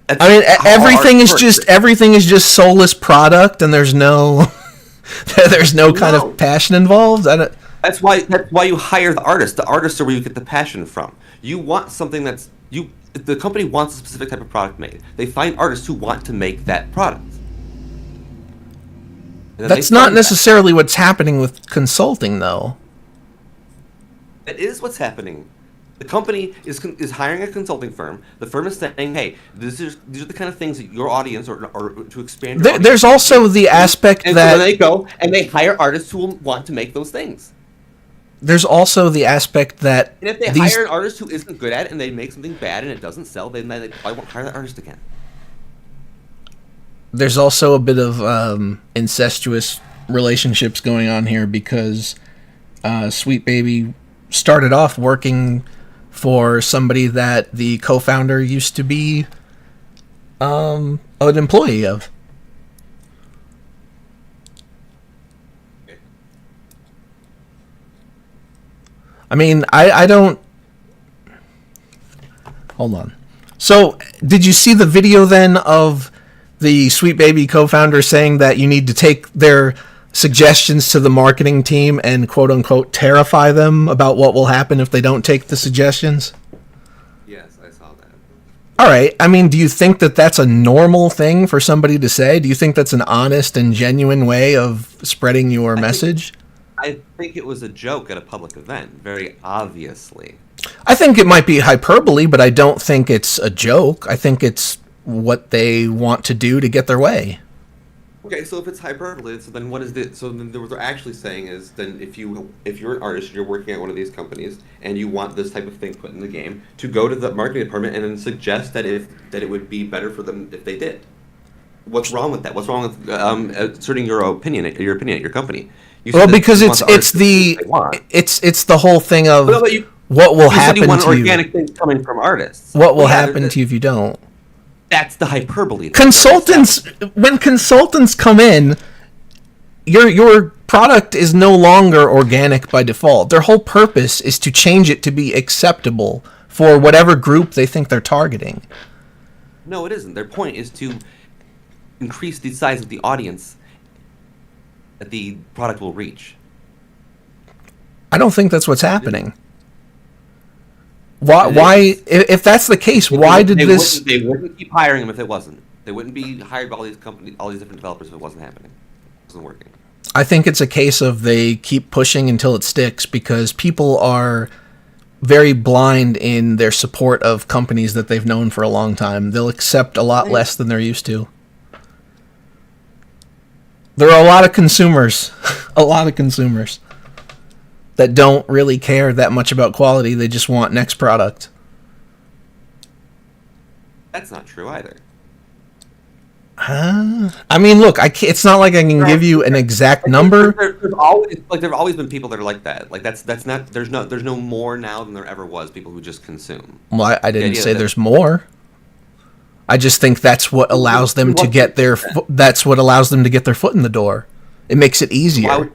Everything is just soulless product, and there's no kind of passion involved. That's why you hire the artist. The artists are where you get the passion from. You want something the company wants a specific type of product made. They find artists who want to make that product. That's not necessarily what's happening with consulting, though. That is what's happening. The company is hiring a consulting firm. The firm is saying, "Hey, these are the kind of things that your audience or to expand." There's also the aspect and that so then they go and they hire artists who will want to make those things. There's also the aspect that and if they hire an artist who isn't good at it and they make something bad and it doesn't sell, then they probably won't hire that artist again. There's also a bit of incestuous relationships going on here because Sweet Baby started off working for somebody that the co-founder used to be an employee of. I mean, I don't... Hold on. So, did you see the video then of the Sweet Baby co-founder saying that you need to take their suggestions to the marketing team and quote-unquote terrify them about what will happen if they don't take the suggestions? Yes, I saw that. All right. I mean, do you think that that's a normal thing for somebody to say? Do you think that's an honest and genuine way of spreading your message? I think it was a joke at a public event, very obviously. I think it might be hyperbole, but I don't think it's a joke. I think it's what they want to do to get their way. Okay, so if it's hyperbole, so then what is it? So then what they're actually saying is, then if you're an artist, you're working at one of these companies, and you want this type of thing put in the game, to go to the marketing department and then suggest that it would be better for them if they did. What's wrong with that? What's wrong with asserting your opinion at your company? Well, because it's the whole thing of what will happen to you. You want organic things coming from artists. What will happen to you if you don't? That's the hyperbole. When consultants come in, your product is no longer organic by default. Their whole purpose is to change it to be acceptable for whatever group they think they're targeting. No, it isn't. Their point is to increase the size of the audience that the product will reach. I don't think that's what's happening. Why if that's the case, why did this... They wouldn't keep hiring them if it wasn't. They wouldn't be hired by all these companies, all these different developers if it wasn't happening. It wasn't working. I think it's a case of they keep pushing until it sticks because people are very blind in their support of companies that they've known for a long time. They'll accept a lot less than they're used to. There are a lot of consumers, that don't really care that much about quality. They just want next product. That's not true either. I mean, look, it's not like I can give you an exact number. There've always been people that are like that. Like that's not. There's no more now than there ever was. People who just consume. Well, I didn't say there's more. I just think that's what allows them to get their. That's what allows them to get their foot in the door. It makes it easier.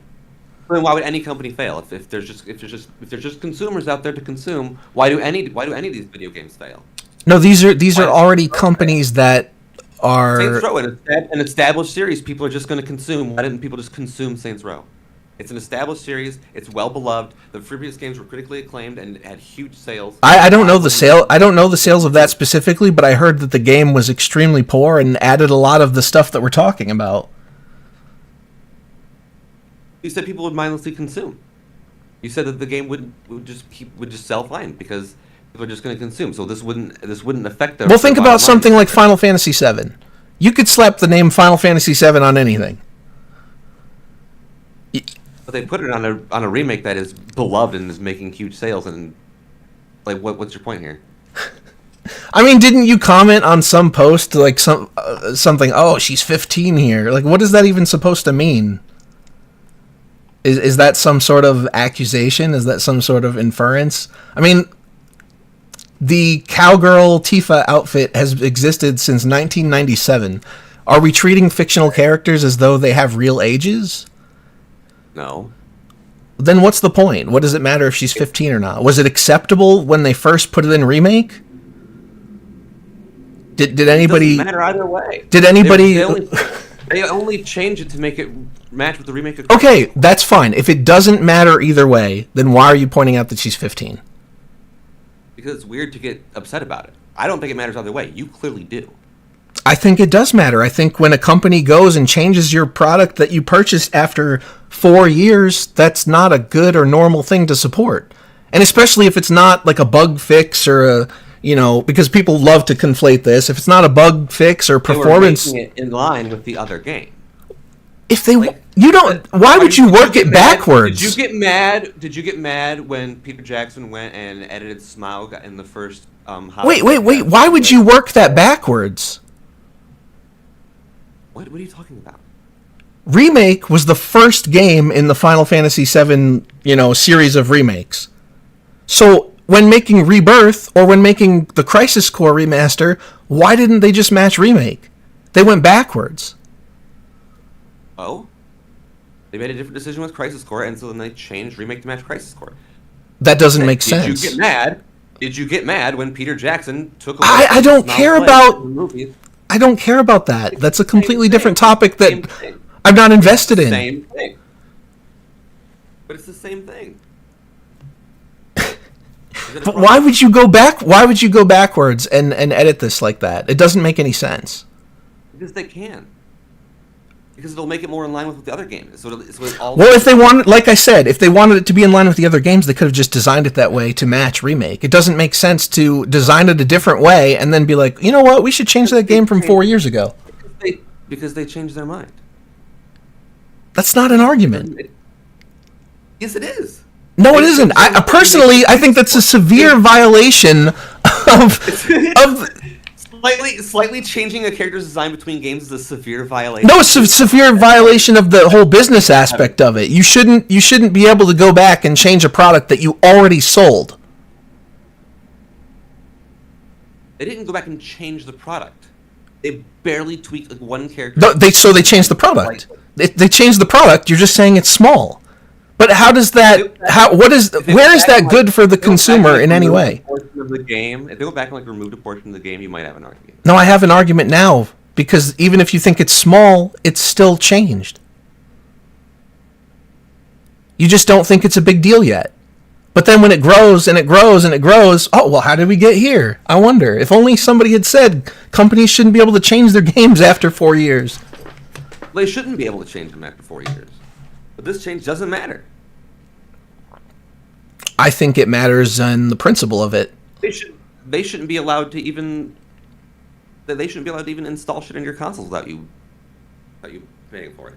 Why would any company fail if there's just consumers out there to consume? Why do any of these video games fail? No, these are already companies that are. Saints Row, an established series, people are just going to consume. Why didn't people just consume Saints Row? It's an established series. It's well beloved. The previous games were critically acclaimed and had huge sales. I don't know the sale. I don't know the sales of that specifically, but I heard that the game was extremely poor and added a lot of the stuff that we're talking about. You said people would mindlessly consume. You said that the game would just sell fine because people are just going to consume. So this wouldn't affect their. Well, think about something like Final Fantasy VII. You could slap the name Final Fantasy VII on anything. But they put it on a remake that is beloved and is making huge sales. And like, what's your point here? I mean, didn't you comment on some post like something? Oh, she's 15 here. Like, what is that even supposed to mean? Is that some sort of accusation? Is that some sort of inference? I mean, the cowgirl Tifa outfit has existed since 1997. Are we treating fictional characters as though they have real ages? No. Then what's the point? What does it matter if she's 15 or not? Was it acceptable when they first put it in remake? Did anybody... It doesn't matter either way. Did anybody... They only change it to make it match with the remake. Okay, that's fine. If it doesn't matter either way, then why are you pointing out that she's 15? Because it's weird to get upset about it. I don't think it matters either way. You clearly do. I think it does matter. I think when a company goes and changes your product that you purchased after 4 years, that's not a good or normal thing to support. And especially if it's not like a bug fix or a... You know, because people love to conflate this. If it's not a bug fix or performance, they were making it in line with the other game. If they, you don't. Why would you work it backwards? Did you get mad when Peter Jackson went and edited Smaug in the first? Wait. Why would you work that backwards? What are you talking about? Remake was the first game in the Final Fantasy VII, series of remakes. So when making Rebirth or when making the Crisis Core remaster, why didn't they just match Remake? They went backwards. Oh? They made a different decision with Crisis Core, and so then they changed Remake to match Crisis Core. That doesn't make sense. Did you get mad? Did you get mad when Peter Jackson took away I don't care about... movies? I don't care about that. That's a completely different topic that I'm not invested in. Same thing. But it's the same thing. But why would you go back? Why would you go backwards and edit this like that? It doesn't make any sense. Because they can. Because it'll make it more in line with the other games. So it's all. Well, if they wanted, like I said, if they wanted it to be in line with the other games, they could have just designed it that way to match Remake. It doesn't make sense to design it a different way and then be like, you know what, we should change that game from 4 years ago. Because they changed their mind. That's not an argument. Yes, it is. No, it isn't. I personally, I think that's a severe violation of Slightly changing a character's design between games is a severe violation. No, it's a severe violation of the whole business aspect of it. You shouldn't be able to go back and change a product that you already sold. They didn't go back and change the product. They barely tweaked one character. No, they changed the product. They changed the product. You're just saying it's small. But how does that? Where is that good for the consumer in any way? Of the game, if they go back and removed a portion of the game, you might have an argument. No, I have an argument now because even if you think it's small, it's still changed. You just don't think it's a big deal yet. But then when it grows and it grows and it grows, oh well, how did we get here? I wonder. If only somebody had said companies shouldn't be able to change their games after 4 years. They shouldn't be able to change them after 4 years. But this change doesn't matter. I think it matters in the principle of it. They shouldn't be allowed to even. They shouldn't be allowed to even install shit in your consoles without you paying for it.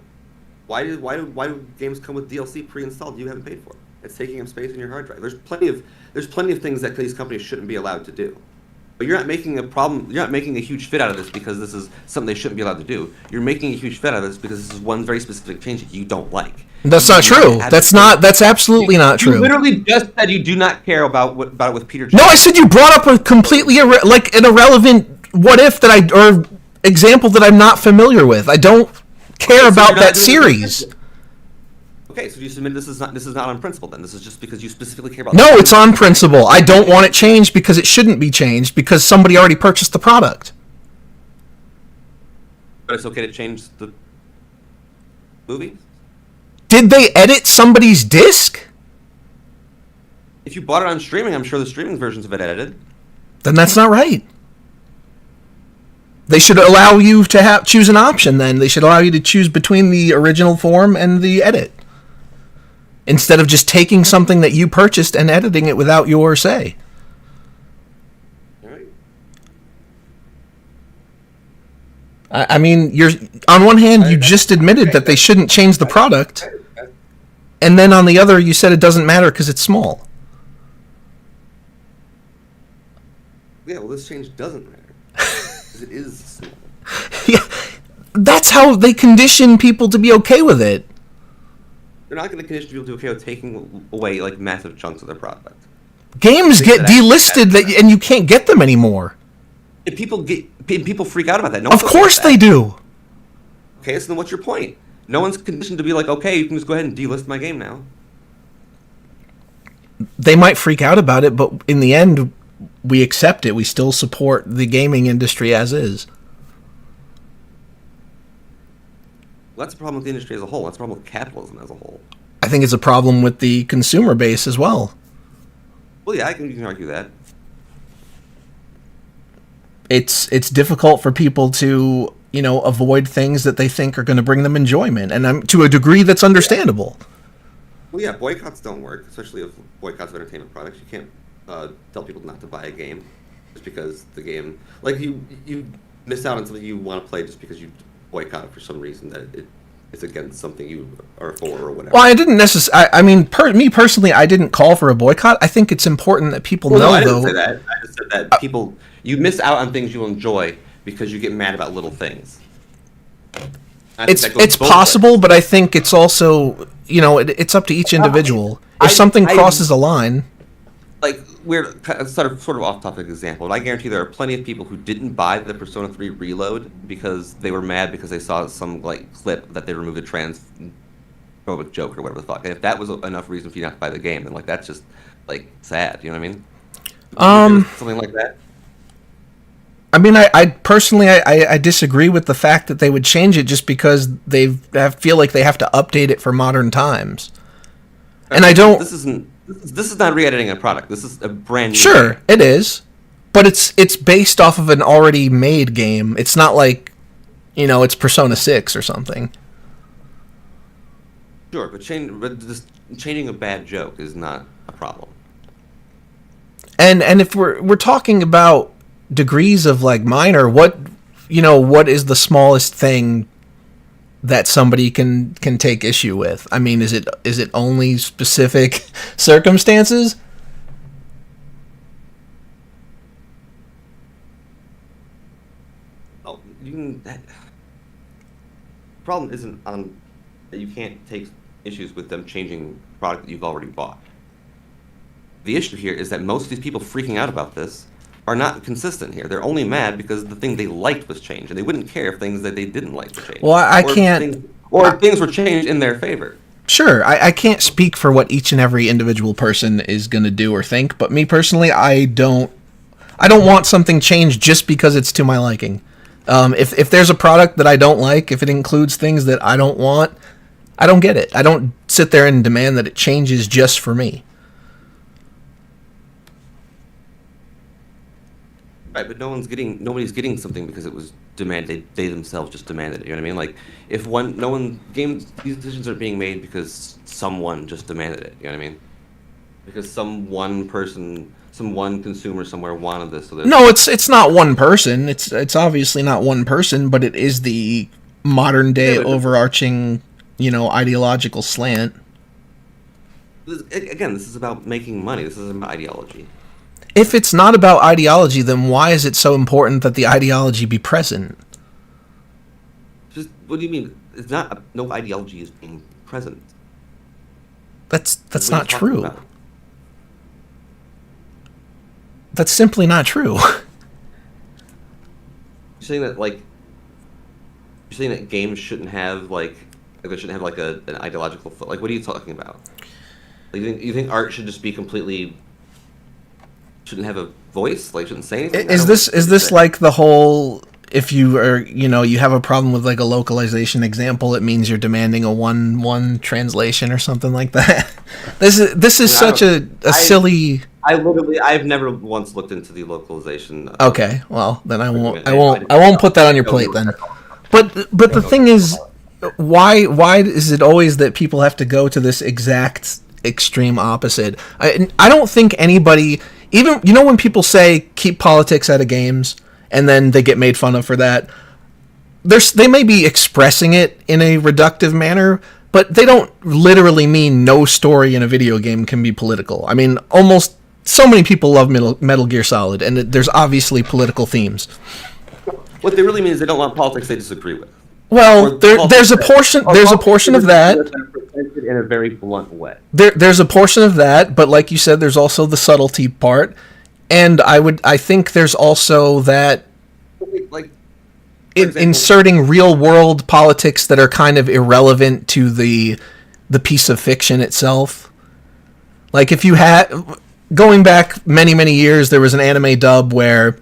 Why do games come with DLC pre-installed you haven't paid for? It's taking up space in your hard drive. There's plenty of things that these companies shouldn't be allowed to do. But you're not making a problem. You're not making a huge fit out of this because this is something they shouldn't be allowed to do. You're making a huge fit out of this because this is one very specific change that you don't like. That's not true. That's absolutely not true. You literally just said you do not care about it with Peter Jackson. No, I said you brought up a completely an irrelevant what if or example that I'm not familiar with. I don't care about that series. Okay, so you submit this is not on principle then. This is just because you specifically care about. No, it's on principle. I don't want it changed because it shouldn't be changed because somebody already purchased the product. But it's okay to change the movie? Did they edit somebody's disc? If you bought it on streaming, I'm sure the streaming versions have it edited. Then that's not right. They should allow you to choose an option then. They should allow you to choose between the original form and the edit. Instead of just taking something that you purchased and editing it without your say. All right. I mean, you're on one hand, you just admitted that they shouldn't change the product, and then on the other, you said it doesn't matter because it's small. Yeah, well, this change doesn't matter. Because it is small. Yeah, that's how they condition people to be okay with it. They're not going to condition people to be okay with taking away like massive chunks of their product. Games get delisted and you can't get them anymore. If people freak out about that. No of course they do. Okay, so then what's your point? No one's conditioned to be like, okay, you can just go ahead and delist my game now. They might freak out about it, but in the end, we accept it. We still support the gaming industry as is. Well, that's a problem with the industry as a whole. That's a problem with capitalism as a whole. I think it's a problem with the consumer base as well. Well, yeah, you can argue that. It's difficult for people to, avoid things that they think are going to bring them enjoyment, and to a degree that's understandable. Well, yeah, boycotts don't work, especially if boycotts of entertainment products. You can't tell people not to buy a game just because the game, like you miss out on something you want to play just because you boycott it for some reason that it's against something you are for or whatever. Well, I didn't necessarily. Me personally, I didn't call for a boycott. I think it's important that people know. No, I didn't say that. I just said that you miss out on things you enjoy because you get mad about little things. I think that goes It's both possible, ways. but I think it's also, it's up to each individual. If something crosses a line, Like weird, sort of off-topic example, but I guarantee there are plenty of people who didn't buy the Persona 3 Reload because they were mad because they saw some like clip that they removed a transphobic joke or whatever the fuck. And if that was enough reason for you not to buy the game, then like that's just like sad. You know what I mean? Something like that. I mean, I personally, I disagree with the fact that they would change it just because feel like they have to update it for modern times. And I don't. This is not re-editing a product. This is a brand new Sure, game. it is, but it's based off of an already made game. It's not like, it's Persona 6 or something. Sure, but just changing a bad joke is not a problem. And if we're talking about degrees of like minor, what is the smallest thing that somebody can take issue with? I mean, is it only specific circumstances? Oh, problem isn't on that you can't take issues with them changing a product that you've already bought. The issue here is that most of these people freaking out about this are not consistent here. They're only mad because the thing they liked was changed, and they wouldn't care if things that they didn't like were changed. Well, I can't. Or things were changed in their favor. Sure, I can't speak for what each and every individual person is going to do or think, but me personally, I don't want something changed just because it's to my liking. If there's a product that I don't like, if it includes things that I don't want, I don't get it. I don't sit there and demand that it changes just for me. Right, but nobody's getting something because it was demanded. They themselves just demanded it. You know what I mean? Like, if these decisions are being made because someone just demanded it. You know what I mean? Because some one consumer somewhere wanted this. So no, it's not one person. It's obviously not one person, but it is the modern day overarching, ideological slant. Again, this is about making money. This isn't about ideology. If it's not about ideology, then why is it so important that the ideology be present? Just what do you mean? It's not no ideology is being present. That's What are not you talking true. about? That's simply not true. You're saying that games shouldn't have they shouldn't have an ideological like what are you talking about? Like you think art should just be completely shouldn't have a voice, like shouldn't say anything? Is this like the whole, if you are you have a problem with like a localization example, it means you're demanding a one translation or something like that? This is such a silly. I've never once looked into the localization. Okay, well then I won't put that on your plate then. But the thing is, why is it always that people have to go to this exact extreme opposite? I don't think anybody, even when people say keep politics out of games and then they get made fun of for that, they may be expressing it in a reductive manner, but they don't literally mean no story in a video game can be political. I mean, almost so many people love Metal Gear Solid, and there's obviously political themes. What they really mean is they don't want politics they disagree with. Well, there's a portion of that. Presented in a very blunt way. There's a portion of that, but like you said, there's also the subtlety part, and I think there's also that inserting real world politics that are kind of irrelevant to the piece of fiction itself. Like if you had, going back many years, there was an anime dub where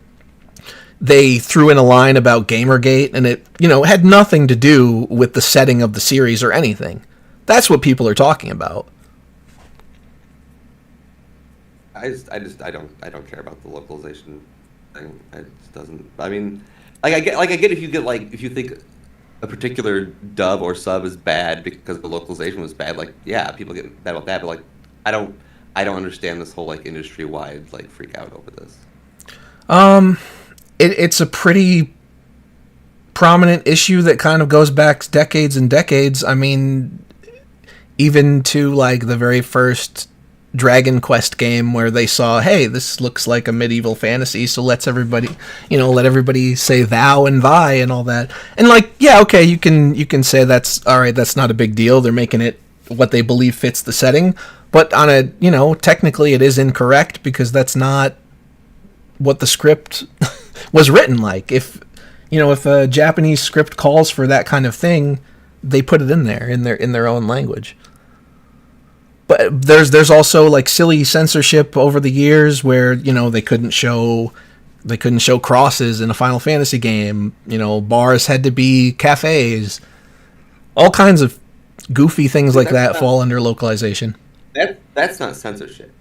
they threw in a line about Gamergate, and it had nothing to do with the setting of the series or anything. That's what people are talking about. I don't care about the localization thing. It just doesn't. I mean, I get if you think a particular dub or sub is bad because the localization was bad. Like, yeah, people get mad about that, but like, I don't understand this whole industry wide freak out over this. It's a pretty prominent issue that kind of goes back decades and decades. I mean, even to the very first Dragon Quest game where they saw, hey, this looks like a medieval fantasy, so let everybody say thou and thy and all that. And like, yeah, okay, you can say that's all right, that's not a big deal. They're making it what they believe fits the setting, but on a, technically it is incorrect because that's not what the script was written like. If a Japanese script calls for that kind of thing, they put it in there in their own language. But there's also like silly censorship over the years where they couldn't show crosses in a Final Fantasy game. Bars had to be cafes. All kinds of goofy things like that fall under localization. That's not censorship.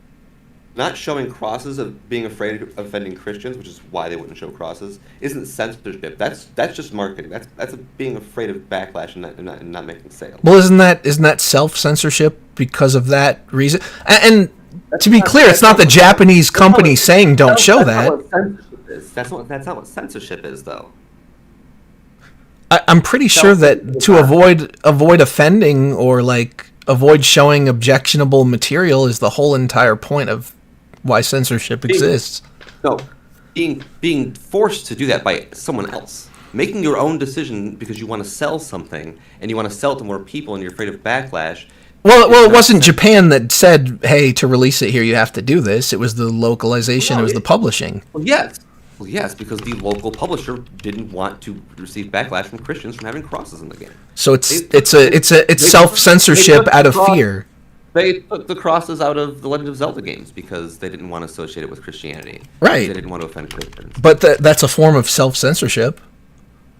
Not showing crosses of being afraid of offending Christians, which is why they wouldn't show crosses, isn't censorship. That's just marketing. That's being afraid of backlash and not making sales. Well, isn't that self-censorship because of that reason? And to be clear, it's not the Japanese company saying don't show that. That's not what censorship is, though. I'm pretty sure that to avoid offending or like avoid showing objectionable material is the whole entire point of why censorship exists. No, being forced to do that by someone else, making your own decision because you want to sell something and you want to sell it to more people and you're afraid of backlash. Well, it wasn't Japan that said, "Hey, to release it here, you have to do this." It was the localization. It was the publishing. Well, yes, because the local publisher didn't want to receive backlash from Christians from having crosses in the game. So it's self-censorship out of fear. They took the crosses out of the Legend of Zelda games because they didn't want to associate it with Christianity. Right. They didn't want to offend Christians. But that's a form of self-censorship.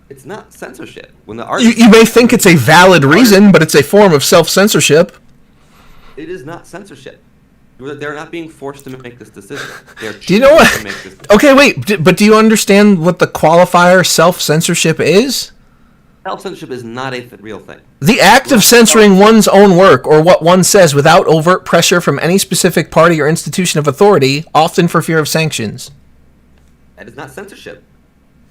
It's not censorship. When the artist you may think it's a valid reason, but it's a form of self-censorship. It is not censorship. They're not being forced to make this decision. Do you know what? Okay, wait. But do you understand what the qualifier self-censorship is? Self-censorship is not a real thing. The act of censoring one's own work or what one says without overt pressure from any specific party or institution of authority, often for fear of sanctions. That is not censorship.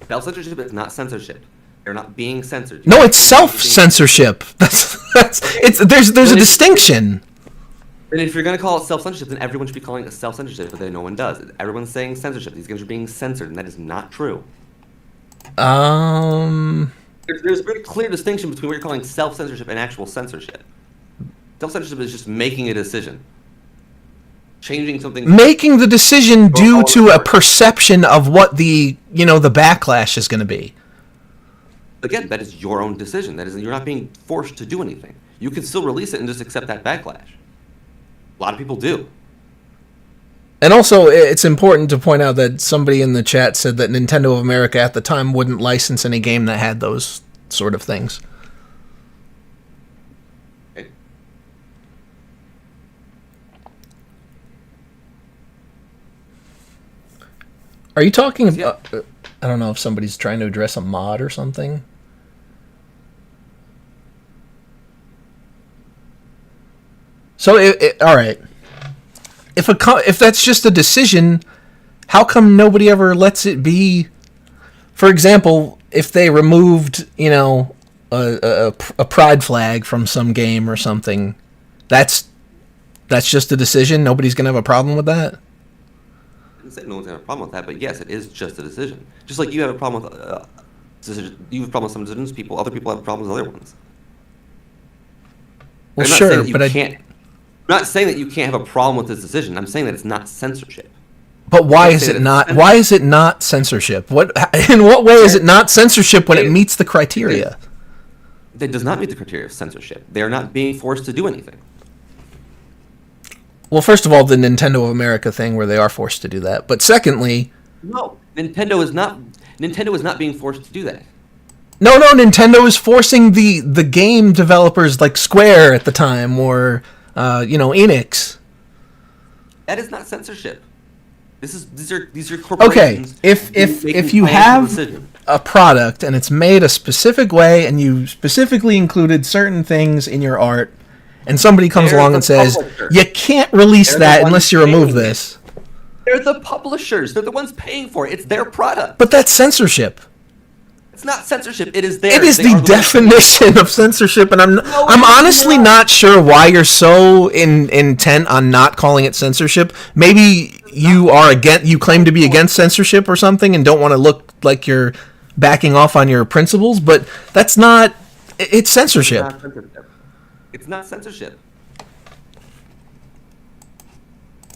Self-censorship is not censorship. They're not being censored. No, it's self-censorship. There's a distinction. And if you're going to call it self-censorship, then everyone should be calling it self-censorship, but then no one does. Everyone's saying censorship. These games are being censored, and that is not true. There's a very clear distinction between what you're calling self-censorship and actual censorship. Self-censorship is just making a decision. Changing something. Making the decision due to a perception of what the backlash is going to be. Again, that is your own decision. That is, you're not being forced to do anything. You can still release it and just accept that backlash. A lot of people do. And also, it's important to point out that somebody in the chat said that Nintendo of America at the time wouldn't license any game that had those sort of things. Okay. Are you talking about... I don't know if somebody's trying to address a mod or something. So, all right. If that's just a decision, how come nobody ever lets it be? For example, if they removed, a pride flag from some game or something, that's just a decision. Nobody's gonna have a problem with that. I didn't say no one's gonna have a problem with that, but yes, it is just a decision. Just like you have a problem with decision, you have a problem with some decisions. Other people have problems with other ones. Well, sure, but I'm not saying that you can't have a problem with this decision. I'm saying that it's not censorship. But why is it not? Why is it not censorship? In what way is it not censorship when it meets the criteria? It does not meet the criteria of censorship. They are not being forced to do anything. Well, first of all, the Nintendo of America thing where they are forced to do that. But secondly, no, Nintendo is not being forced to do that. No, Nintendo is forcing the game developers like Square at the time or Enix. That is not censorship. These are corporations. Okay, if you have a product and it's made a specific way and you specifically included certain things in your art, and somebody comes along and says, you can't release that unless you remove this. They're the publishers. They're the ones paying for it. It's their product. But that's censorship. It's not censorship. It is there. It is They the are definition of censorship, and I'm honestly not sure why you're so intent on not calling it censorship. Maybe you claim to be against censorship or something, and don't want to look like you're backing off on your principles. But that's not. It's censorship. It's not censorship. It's not censorship.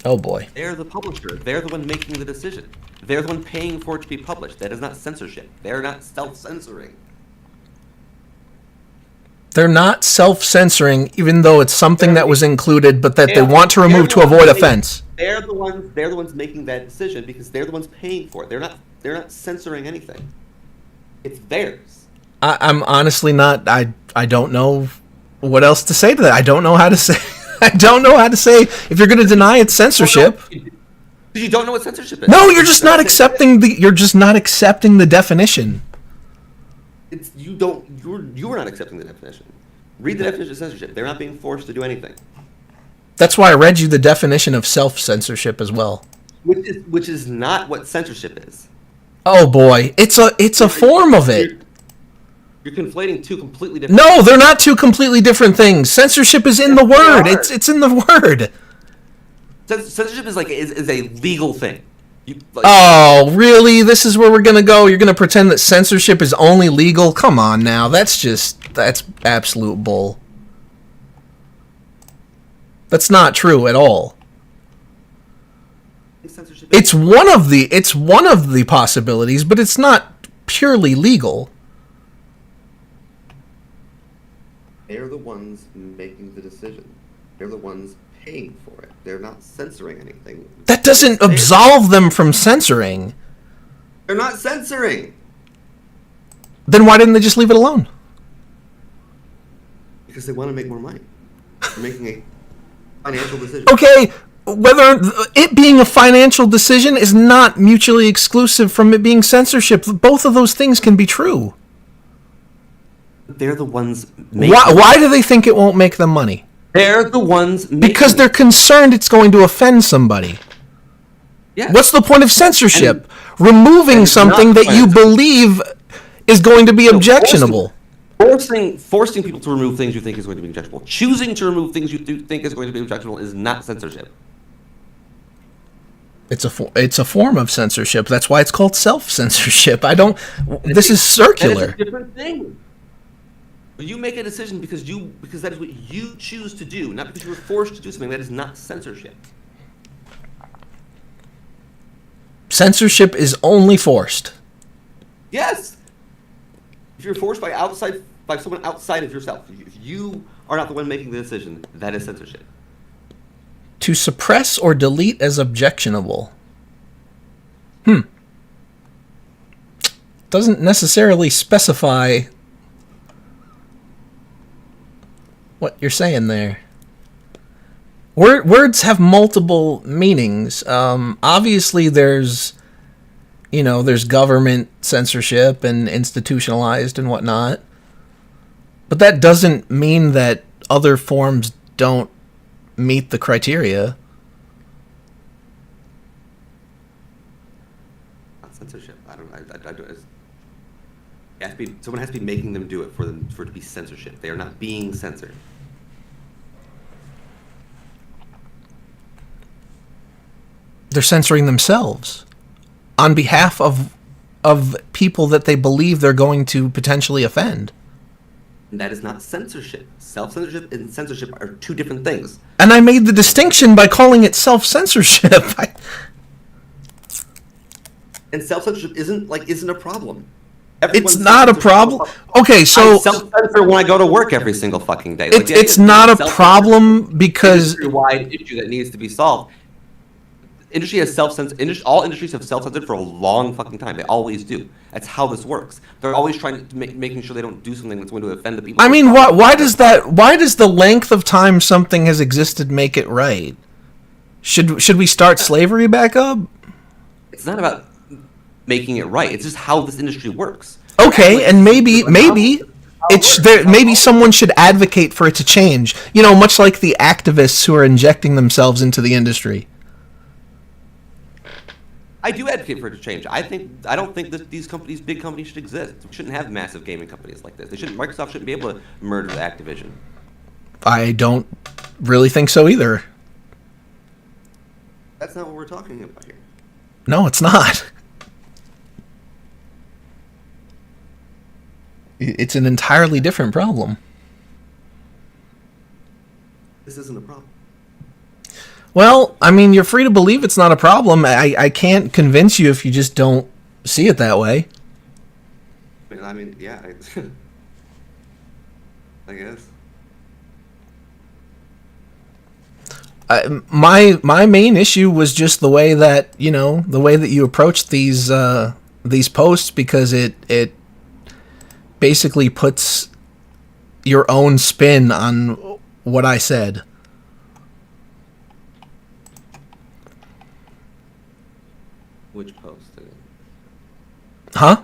Oh boy. They're the publisher. They're the one making the decision. They're the one paying for it to be published. That is not censorship. They're not self-censoring. They're not self-censoring, even though it's something that was included, but that they want to remove to avoid offense. They're the ones making that decision because they're the ones paying for it. They're not censoring anything. It's theirs. I'm honestly not. I don't know what else to say to that. I don't know how to say. I don't know how to say if you're going to deny it's censorship. You don't know what censorship is. No, you're just not accepting the. You're just not accepting the definition. You are not accepting the definition. Read the definition of censorship. They're not being forced to do anything. That's why I read you the definition of self-censorship as well. Which is not what censorship is. Oh boy, it's a form of it. You're conflating two completely different. No, they're not two completely different things. Censorship is in the word. It's in the word. Censorship is is a legal thing. Oh, really? This is where we're gonna go? You're gonna pretend that censorship is only legal? Come on now. That's absolute bull. That's not true at all. It's one of the possibilities, but it's not purely legal. They're the ones making the decision. They're the ones paying for it. They're not censoring anything. That doesn't absolve them from censoring. They're not censoring. Then why didn't they just leave it alone? Because they want to make more money. They're making a financial decision. Okay, whether it being a financial decision is not mutually exclusive from it being censorship. Both of those things can be true. They're the ones making Why do they think it won't make them money? They're the ones making Because they're concerned it's going to offend somebody. Yeah. What's the point of censorship? Removing something that you believe is going to be objectionable. Forcing people to remove things you think is going to be objectionable. Choosing to remove things you think is going to be objectionable is not censorship. It's a form of censorship. That's why it's called self-censorship. This is circular. That is a different thing. You make a decision because that is what you choose to do, not because you were forced to do something. That is not censorship. Censorship is only forced. Yes. If you're forced by someone outside of yourself, if you are not the one making the decision, that is censorship. To suppress or delete as objectionable. Doesn't necessarily specify what you're saying there. Words have multiple meanings. Obviously, there's government censorship and institutionalized and whatnot. But that doesn't mean that other forms don't meet the criteria. Not censorship. Someone has to be making them do it for it to be censorship. They are not being censored. They're censoring themselves on behalf of people that they believe they're going to potentially offend. That is not censorship. Self-censorship and censorship are two different things. And I made the distinction by calling it self-censorship. And self-censorship isn't a problem. It's not a problem. Okay, so I self-censor when I go to work every single fucking day. It's not a problem because industry-wide issue that needs to be solved. Industry has self-censored. All industries have self-censored for a long fucking time. They always do. That's how this works. They're always trying to making sure they don't do something that's going to offend the people. I mean, why does the length of time something has existed make it right? Should we start slavery back up? It's not about making it right. It's just how this industry works. Okay, and maybe someone should advocate for it to change. Much like the activists who are injecting themselves into the industry. I do advocate for it to change. I don't think that these companies, big companies, should exist. We shouldn't have massive gaming companies like this. Microsoft shouldn't be able to merge with Activision. I don't really think so either. That's not what we're talking about here. No, it's not. It's an entirely different problem. This isn't a problem. Well, I mean, you're free to believe it's not a problem. I can't convince you if you just don't see it that way. I mean, yeah. I guess. My main issue was just the way that you approached these posts, because it basically puts your own spin on what I said. Which post? Huh?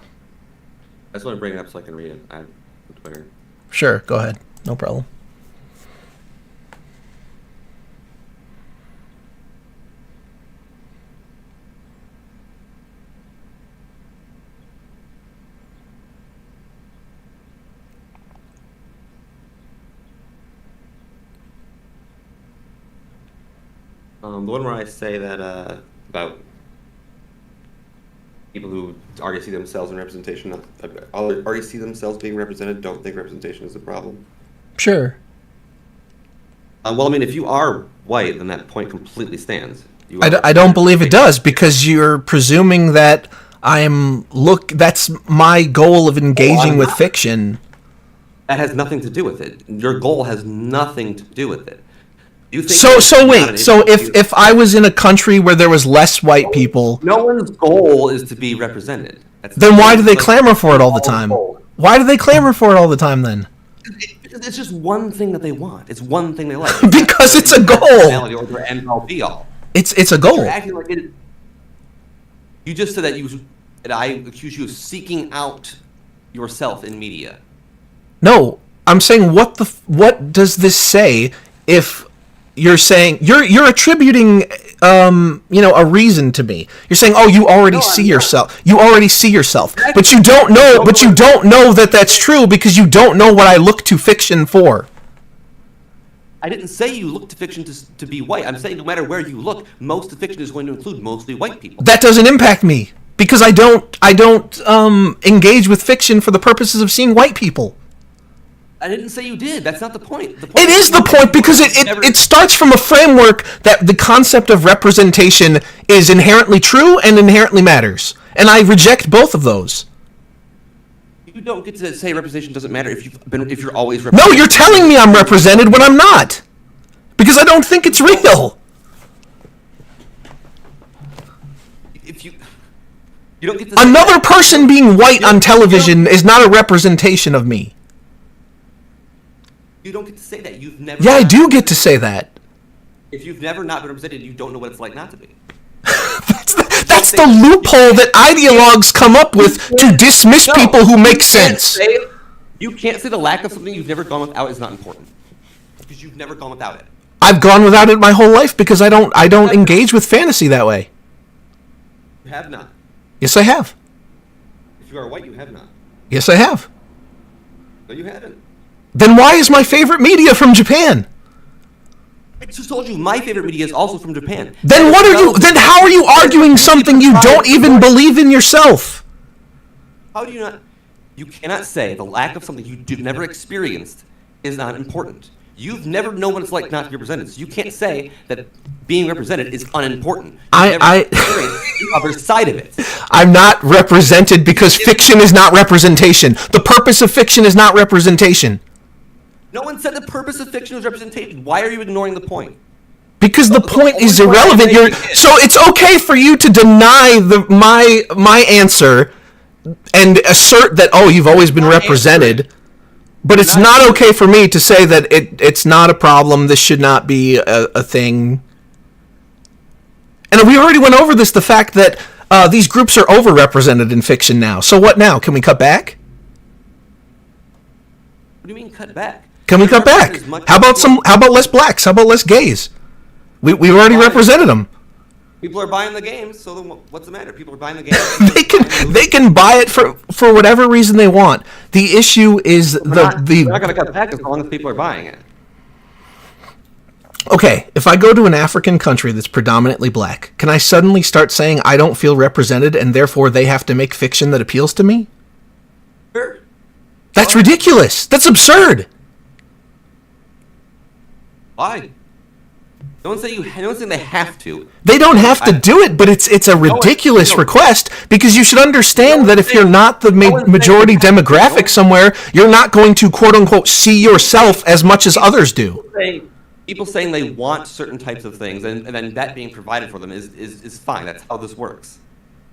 I just want to bring it up so I can read it. I have Twitter. Sure, go ahead. No problem. The one where I say that about people who already see themselves in representation, already see themselves being represented, don't think representation is a problem. Sure. Well, I mean, if you are white, then that point completely stands. I don't believe it does, because you're presuming that that's my goal of engaging with fiction. That has nothing to do with it. Your goal has nothing to do with it. You think So if I was in a country where there was less white people, no one's goal is to be represented. Then why do they clamor for it all the time? Why do they clamor for it all the time then? It's just one thing that they want. It's one thing they like. Because it's a goal. Or their end all be all. It's a goal. You're acting like it. You just said that I accuse you of seeking out yourself in media. No, I'm saying what does this say if you're saying you're attributing a reason to me. You're saying, "Oh, you already see yourself. You already see yourself." But you don't know that that's true, because you don't know what I look to fiction for. I didn't say you look to fiction to be white. I'm saying no matter where you look, most of fiction is going to include mostly white people. That doesn't impact me, because I don't engage with fiction for the purposes of seeing white people. I didn't say you did. That's not the point. It is the point, because it starts from a framework that the concept of representation is inherently true and inherently matters. And I reject both of those. You don't get to say representation doesn't matter if you're always represented. No, you're telling me I'm represented when I'm not. Because I don't think it's real. If you don't get to Another person being white on television is not a representation of me. You don't get to say that. You've never. Yeah, I do get to say that. If you've never not been represented, you don't know what it's like not to be. That's the loophole that ideologues come up with to dismiss people who make sense. You can't say the lack of something you've never gone without is not important, because you've never gone without it. I've gone without it my whole life, because I don't engage with fantasy that way. You have not. Yes, I have. If you are white, you have not. Yes, I have. No, you haven't. Then why is my favorite media from Japan? I just told you my favorite media is also from Japan. Then how are you arguing something you don't even believe in yourself? How do you not? You cannot say the lack of something you've never experienced is not important. You've never known what it's like not to be represented. So you can't say that being represented is unimportant. You've never experienced the other side of it. I'm not represented because fiction is not representation. The purpose of fiction is not representation. No one said the purpose of fiction was representation. Why are you ignoring the point? Because the point is irrelevant. So it's okay for you to deny my answer and assert that, oh, you've always been represented. But it's not okay for me to say that it's not a problem. This should not be a thing. And we already went over this, the fact that these groups are overrepresented in fiction now. So what now? Can we cut back? What do you mean cut back? Can we cut back? How about less blacks? How about less gays? We've already represented them. People are buying the games, so then what's the matter? People are buying the games. they can buy it for whatever reason they want. The issue is They're not going to cut back as long as people are buying it. Okay, if I go to an African country that's predominantly black, can I suddenly start saying I don't feel represented and therefore they have to make fiction that appeals to me? Sure. That's ridiculous. That's absurd. Why? No one's saying they have to. They don't have to do it, but it's a ridiculous request because you should understand that if you're not the majority demographic somewhere, you're not going to quote unquote see yourself as much as others do. People saying they want certain types of things and then that being provided for them is fine. That's how this works.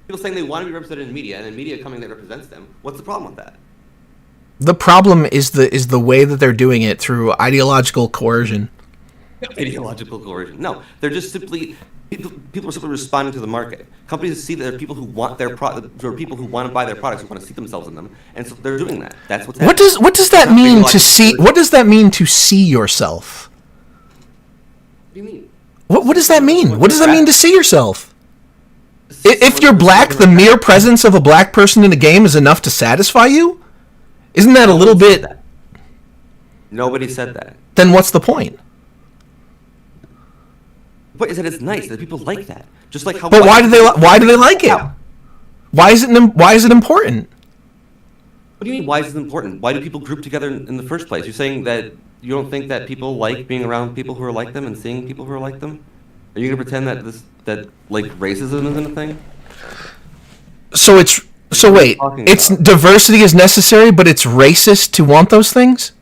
People saying they want to be represented in media and then media coming that represents them. What's the problem with that? The problem is the way that they're doing it through ideological coercion. Ideological coercion. No, they're just simply people are simply responding to the market. Companies see that there are people who want their product, there are people who want to buy their products, who want to see themselves in them, and so they're doing that. That's what's happening. What does that mean to see? What does that mean to see yourself? What do you mean? What does that mean? What does that mean to see yourself? If you're black, the mere presence of a black person in a game is enough to satisfy you? Isn't that a little bit? Nobody said that. Then what's the point? What is that? It's nice that people like that. Just like how. But why do they like it? Why is it important? What do you mean? Why is it important? Why do people group together in the first place? You're saying that you don't think that people like being around people who are like them and seeing people who are like them? Are you gonna pretend that racism isn't a thing? It's diversity is necessary, but it's racist to want those things?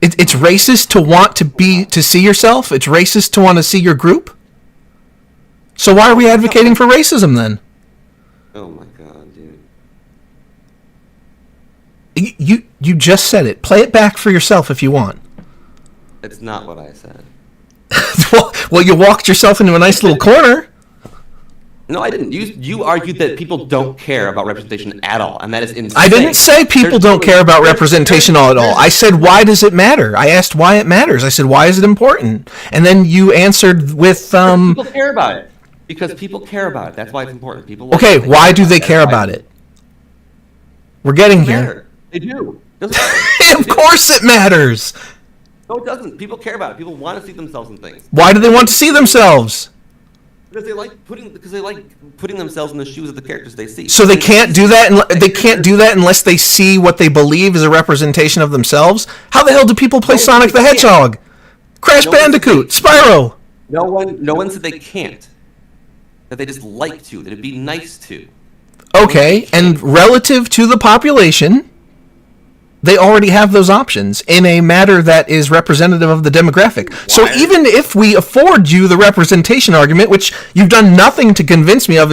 It's racist to want to see yourself? It's racist to want to see your group? So why are we advocating for racism then? Oh my god, dude. You just said it. Play it back for yourself if you want. It's not what I said. well, you walked yourself into a nice little corner. No, I didn't. You argued that people don't care about representation at all, and that is insane. I didn't say people don't care about representation at all. I said, why does it matter? I asked why it matters. I said, why is it important? And then you answered with... People care about it. Because people care about it. That's why it's important. People. Okay, why do they care about it? We're getting here. They do. Of course it matters. No, it doesn't. People care about it. People want to see themselves in things. Why do they want to see themselves? Because they like putting themselves in the shoes of the characters they see. So they can't do that. They can't do that unless they see what they believe is a representation of themselves. How the hell do people play Sonic the Hedgehog, Crash Bandicoot, Spyro? No one said they can't. That they just like to. That it'd be nice to. Okay, and relative to the population, they already have those options in a matter that is representative of the demographic. So even if we afford you the representation argument, which you've done nothing to convince me of,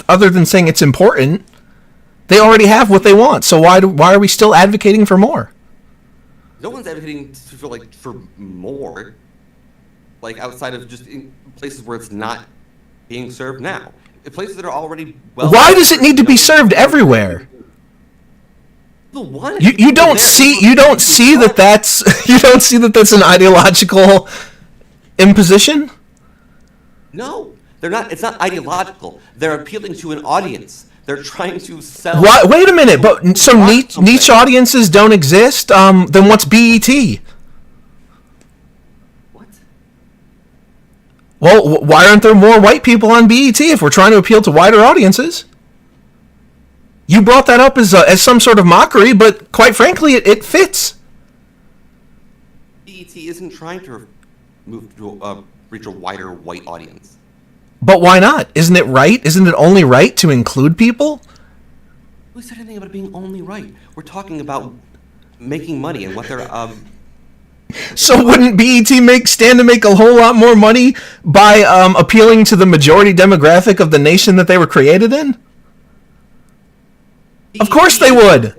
other than saying it's important, they already have what they want. So why are we still advocating for more? No one's advocating for more. Like outside of just in places where it's not being served now. In places that are already well. Why does it need to be served everywhere? You don't see that that's an ideological imposition? No, they're not. It's not ideological. They're appealing to an audience. They're trying to sell. Wait a minute, but so niche audiences don't exist? Then what's BET? What? Well, why aren't there more white people on BET if we're trying to appeal to wider audiences? You brought that up as some sort of mockery, but quite frankly, it fits. BET isn't trying to reach a wider white audience. But why not? Isn't it right? Isn't it only right to include people? Who said anything about it being only right? We're talking about making money and what they're... So wouldn't BET stand to make a whole lot more money by appealing to the majority demographic of the nation that they were created in? Of course they would,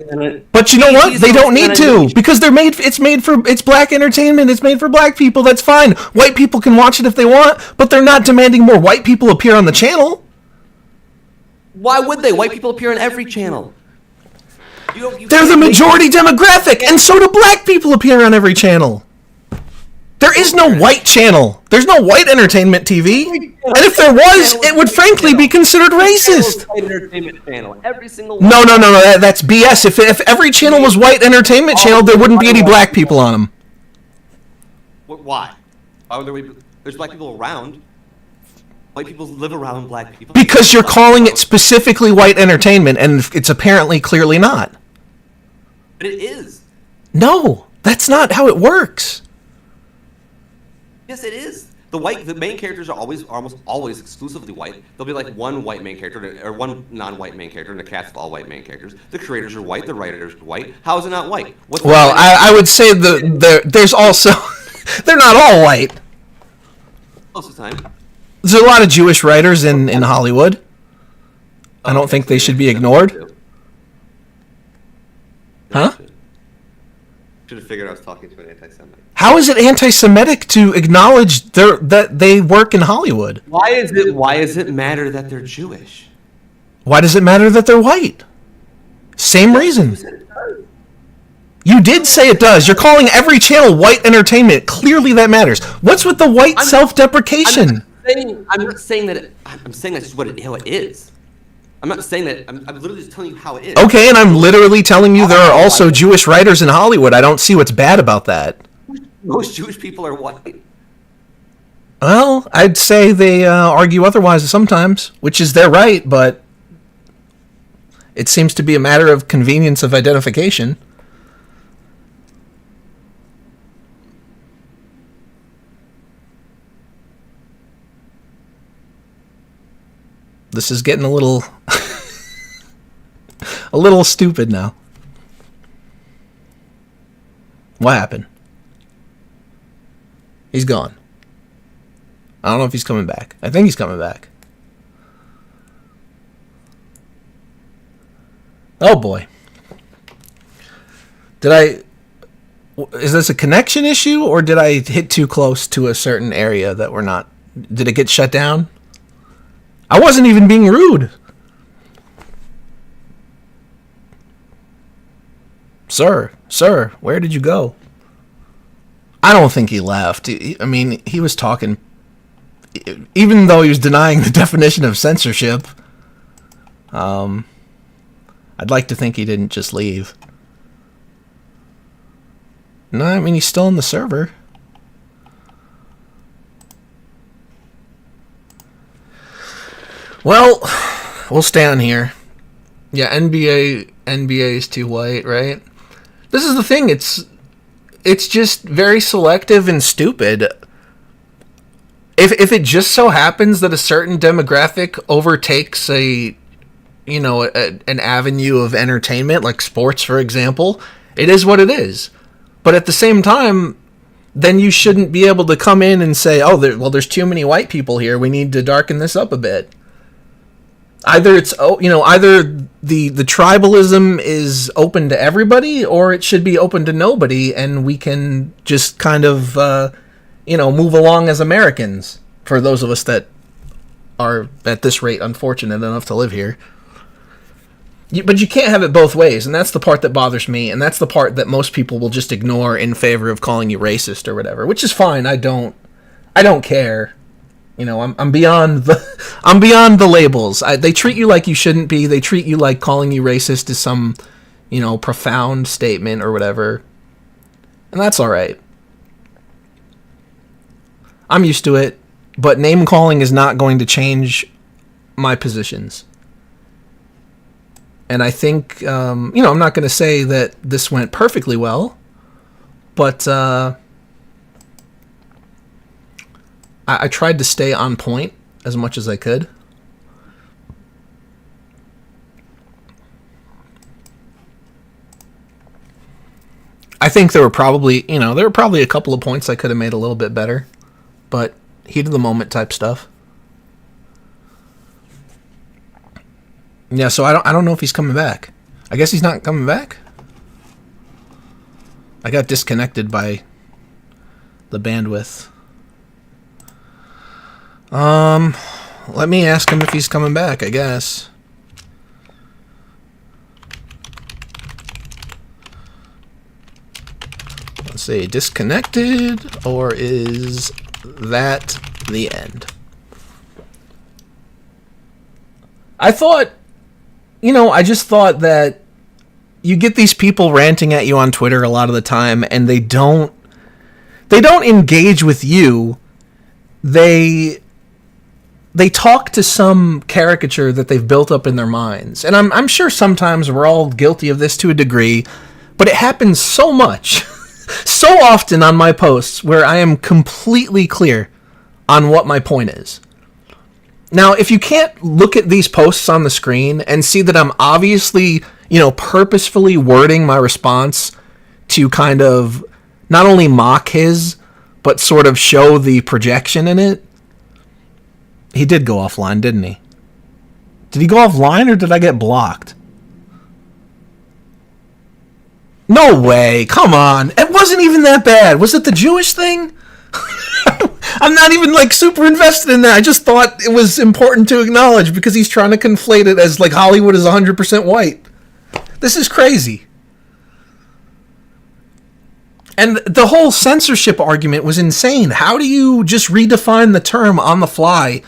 but you know what? They don't need to because it's black entertainment. It's made for black people. That's fine. White people can watch it if they want, but they're not demanding more white people appear on the channel. Why would they? White people appear on every channel. They're the majority demographic, and so do black people appear on every channel. There is no white channel. There's no white entertainment TV. And if there was, it would frankly be considered racist. White entertainment channel. Every single No, that's BS. If every channel was white entertainment channel, there wouldn't be any black people on them. Why? Why would there be? There's black people around. White people live around black people. Because you're calling it specifically white entertainment, and it's apparently clearly not. But it is. No, that's not how it works. Yes, it is. The main characters are almost always exclusively white. There'll be like one white main character or one non-white main character in a cast of all white main characters. The creators are white. The writers are white. How is it not white? Well, I would say there's also they're not all white. Most of the time. There's a lot of Jewish writers in Hollywood. I don't think they should be ignored. Huh? Should have figured I was talking to an anti-Semite. How is it anti-Semitic to acknowledge that they work in Hollywood? Why does it matter that they're Jewish? Why does it matter that they're white? Same reason. You did say it does. You're calling every channel white entertainment. Clearly that matters. What's with the white self-deprecation? I'm not saying that. I'm saying that's just how it is. I'm not saying that. I'm literally just telling you how it is. Okay, and I'm literally telling you there are also Jewish writers in Hollywood. I don't see what's bad about that. Most Jewish people are white. Well, I'd say they argue otherwise sometimes, which is their right, but it seems to be a matter of convenience of identification. This is getting a little stupid now. What happened? He's gone. I don't know if he's coming back. I think he's coming back. Oh boy. Is this a connection issue, or did I hit too close to a certain area that we're not? Did it get shut down? I wasn't even being rude. Sir, where did you go? I don't think he left. He was talking, even though he was denying the definition of censorship. I'd like to think he didn't just leave. No, he's still on the server. Well, we'll stay on here. Yeah, NBA is too white, right? This is the thing. It's just very selective and stupid. If it just so happens that a certain demographic overtakes an avenue of entertainment, like sports, for example, it is what it is. But at the same time, then you shouldn't be able to come in and say, there's too many white people here. We need to darken this up a bit. Either the tribalism is open to everybody, or it should be open to nobody, and we can just kind of move along as Americans, for those of us that are at this rate unfortunate enough to live here. But you can't have it both ways, and that's the part that bothers me, and that's the part that most people will just ignore in favor of calling you racist or whatever, which is fine. I don't care. I'm beyond the labels. They treat you like you shouldn't be. They treat you like calling you racist is some, profound statement or whatever. And that's all right. I'm used to it, but name calling is not going to change my positions. And I think, I'm not going to say that this went perfectly well, but I tried to stay on point as much as I could. I think there were probably a couple of points I could have made a little bit better, but heat of the moment type stuff. Yeah, so I don't know if he's coming back. I guess he's not coming back. I got disconnected by the bandwidth. Let me ask him if he's coming back, I guess. Let's see, disconnected, or is that the end? I just thought that you get these people ranting at you on Twitter a lot of the time, and they don't engage with you. They talk to some caricature that they've built up in their minds. And I'm sure sometimes we're all guilty of this to a degree, but it happens so much, so often on my posts where I am completely clear on what my point is. Now, if you can't look at these posts on the screen and see that I'm obviously, purposefully wording my response to kind of not only mock his, but sort of show the projection in it. He did go offline, didn't he? Did he go offline or did I get blocked? No way. Come on. It wasn't even that bad. Was it the Jewish thing? I'm not even super invested in that. I just thought it was important to acknowledge because he's trying to conflate it as Hollywood is 100% white. This is crazy. And the whole censorship argument was insane. How do you just redefine the term on the fly?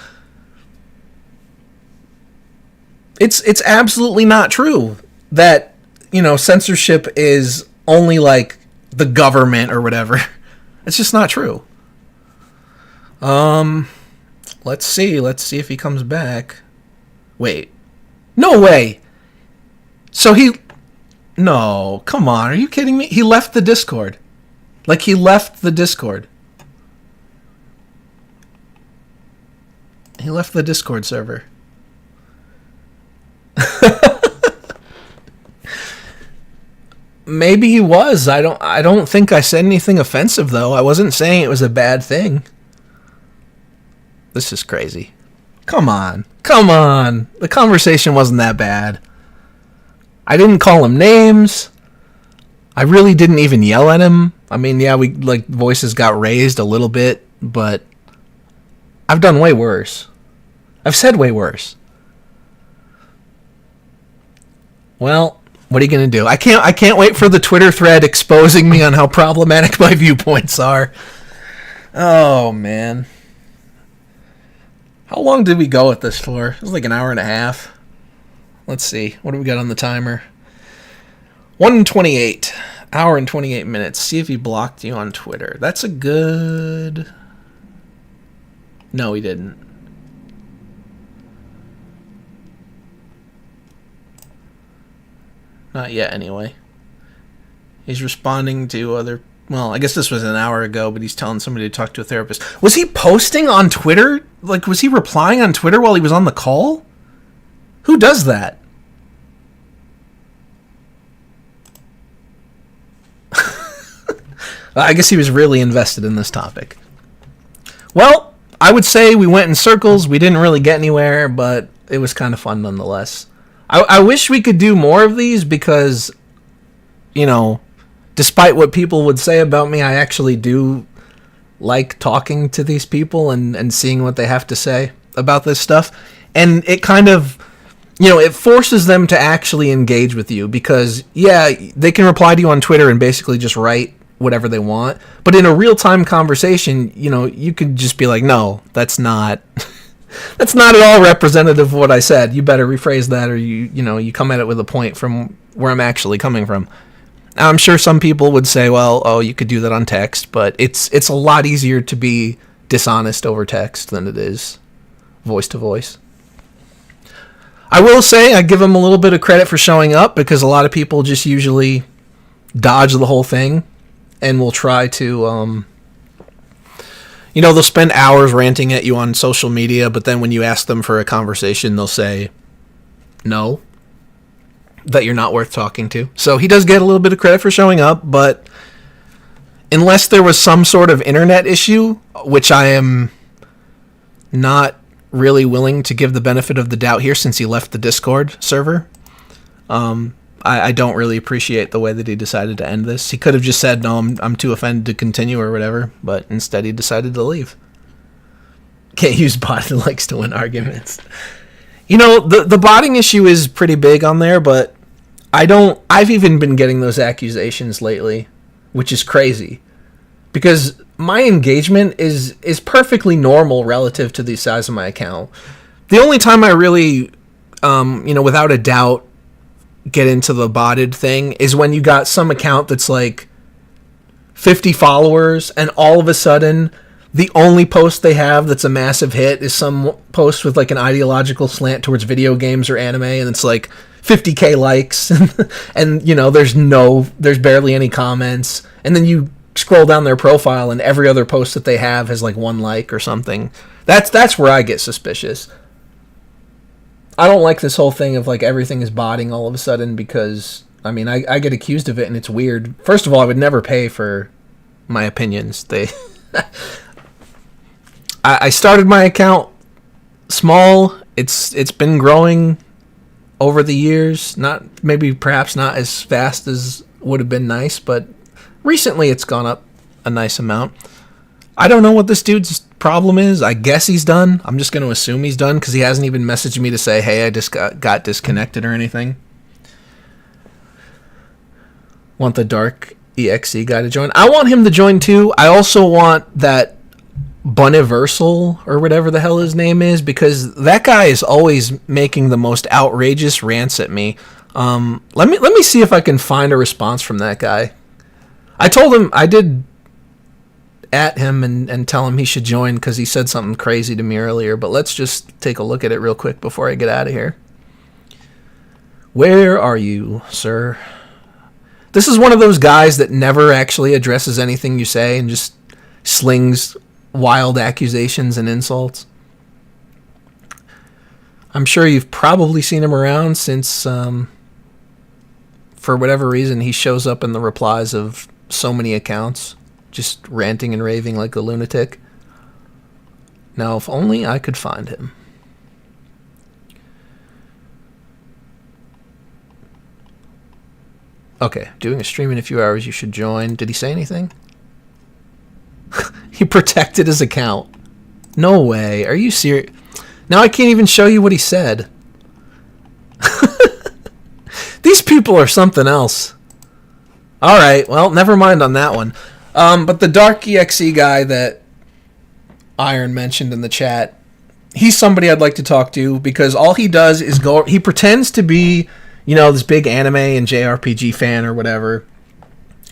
It's absolutely not true that, censorship is only the government or whatever. It's just not true. Let's see if he comes back. Wait. No way. So no, come on. Are you kidding me? He left the Discord. He left the Discord. He left the Discord server. Maybe he was. I don't think I said anything offensive though. I wasn't saying it was a bad thing. This is crazy. Come on. The conversation wasn't that bad. I didn't call him names. I really didn't even yell at him. I mean, yeah, we voices got raised a little bit, but I've done way worse. I've said way worse. Well, what are you gonna do? I can't wait for the Twitter thread exposing me on how problematic my viewpoints are. Oh man. How long did we go at this for? It was an hour and a half. Let's see. What do we got on the timer? 1:28. Hour and 28 minutes. See if he blocked you on Twitter. That's a good... No, he didn't. Not yet, anyway. He's responding to other... Well, I guess this was an hour ago, but he's telling somebody to talk to a therapist. Was he posting on Twitter? Was he replying on Twitter while he was on the call? Who does that? I guess he was really invested in this topic. Well, I would say we went in circles. We didn't really get anywhere, but it was kind of fun nonetheless. I wish we could do more of these because, despite what people would say about me, I actually do like talking to these people and seeing what they have to say about this stuff. And it kind of, it forces them to actually engage with you because, yeah, they can reply to you on Twitter and basically just write whatever they want. But in a real-time conversation, you could just be like, no, that's not that's not at all representative of what I said. You better rephrase that or you come at it with a point from where I'm actually coming from. I'm sure some people would say, well, oh, you could do that on text, but it's a lot easier to be dishonest over text than it is voice to voice. I will say I give him a little bit of credit for showing up because a lot of people just usually dodge the whole thing and will try to, they'll spend hours ranting at you on social media, but then when you ask them for a conversation, they'll say no, that you're not worth talking to. So he does get a little bit of credit for showing up, but unless there was some sort of internet issue, which I am not really willing to give the benefit of the doubt here since he left the Discord server, I don't really appreciate the way that he decided to end this. He could have just said, no, I'm too offended to continue or whatever, but instead he decided to leave. Can't use bot that likes to win arguments. The botting issue is pretty big on there, but I've even been getting those accusations lately. which is crazy. Because my engagement is perfectly normal relative to the size of my account. The only time I really, without a doubt, get into the botted thing is when you got some account that's like 50 followers, and all of a sudden the only post they have that's a massive hit is some post with like an ideological slant towards video games or anime, and it's like 50k likes and there's barely any comments, and then you scroll down their profile and every other post that they have has like 1 like or something. That's where I get suspicious. I don't like this whole thing of like everything is botting all of a sudden, because I get accused of it and it's weird. First of all, I would never pay for my opinions. I started my account small. It's been growing over the years. Perhaps not as fast as would have been nice, but recently it's gone up a nice amount. I don't know what this dude's problem is. I guess he's done. I'm just going to assume he's done because he hasn't even messaged me to say, hey, I just got disconnected or anything. Want the Dark EXE guy to join? I want him to join too. I also want that Buniversal or whatever the hell his name is, because that guy is always making the most outrageous rants at me. Let me see if I can find a response from that guy. I told him, I did at him and tell him he should join because he said something crazy to me earlier, but let's just take a look at it real quick before I get out of here. Where are you, sir? This is one of those guys that never actually addresses anything you say and just slings wild accusations and insults. I'm sure you've probably seen him around since, for whatever reason, he shows up in the replies of so many accounts, just ranting and raving like a lunatic. Now, if only I could find him. Okay, doing a stream in a few hours, you should join. Did he say anything? He protected his account. No way. Are you serious? Now I can't even show you what he said. These people are something else. Alright, well, never mind on that one. But the Dark EXE guy that Iron mentioned in the chat, he's somebody I'd like to talk to, because all he does is he pretends to be, this big anime and JRPG fan or whatever.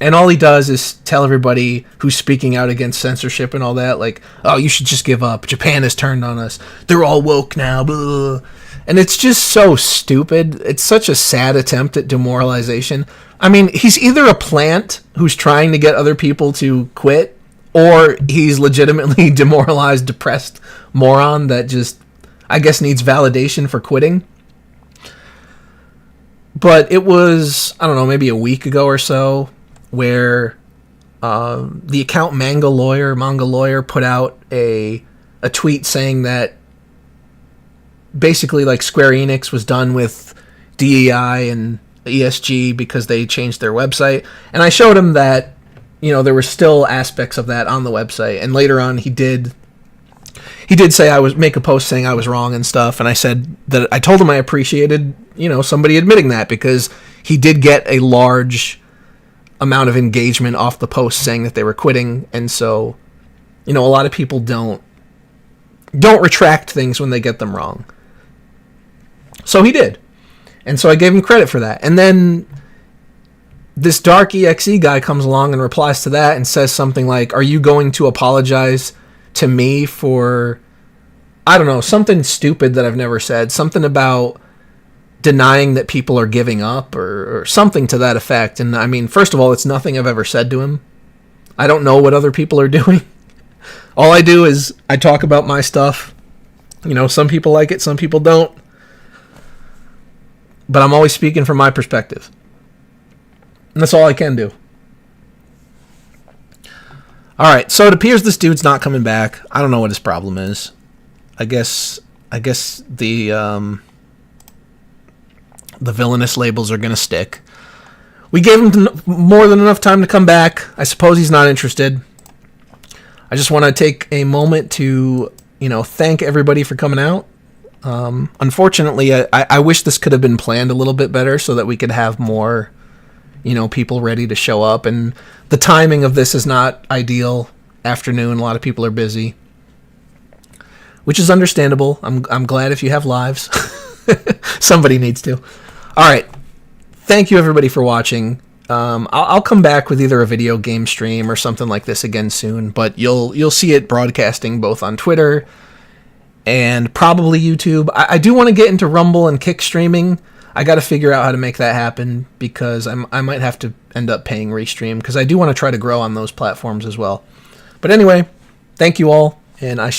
And all he does is tell everybody who's speaking out against censorship and all that, like, oh, you should just give up. Japan has turned on us. They're all woke now. Blah. And it's just so stupid. It's such a sad attempt at demoralization. I mean, he's either a plant who's trying to get other people to quit, or he's legitimately demoralized, depressed moron that just, I guess, needs validation for quitting. But it was, I don't know, maybe a week ago or so, where the account manga lawyer put out a tweet saying that basically like Square Enix was done with DEI and ESG because they changed their website. And I showed him that, there were still aspects of that on the website. And later on he did say make a post saying I was wrong and stuff. And I said that I told him I appreciated, somebody admitting that, because he did get a large amount of engagement off the post saying that they were quitting. And so, a lot of people don't retract things when they get them wrong. So he did. And so I gave him credit for that. And then this Dark EXE guy comes along and replies to that and says something like, are you going to apologize to me for, I don't know, something stupid that I've never said, something about denying that people are giving up or something to that effect. And I mean, first of all, it's nothing I've ever said to him. I don't know what other people are doing. All I do is I talk about my stuff. Some people like it, some people don't. But I'm always speaking from my perspective. And that's all I can do. Alright, so it appears this dude's not coming back. I don't know what his problem is. I guess the villainous labels are going to stick. We gave him more than enough time to come back. I suppose he's not interested. I just want to take a moment to, thank everybody for coming out. Unfortunately, I wish this could have been planned a little bit better so that we could have more, people ready to show up. And the timing of this is not ideal. Afternoon, a lot of people are busy, which is understandable. I'm glad if you have lives. Somebody needs to. All right. Thank you, everybody, for watching. I'll come back with either a video game stream or something like this again soon, but you'll see it broadcasting both on Twitter and probably YouTube. I do want to get into Rumble and Kick streaming. I got to figure out how to make that happen, because I might have to end up paying Restream, because I do want to try to grow on those platforms as well. But anyway, thank you all, and I shall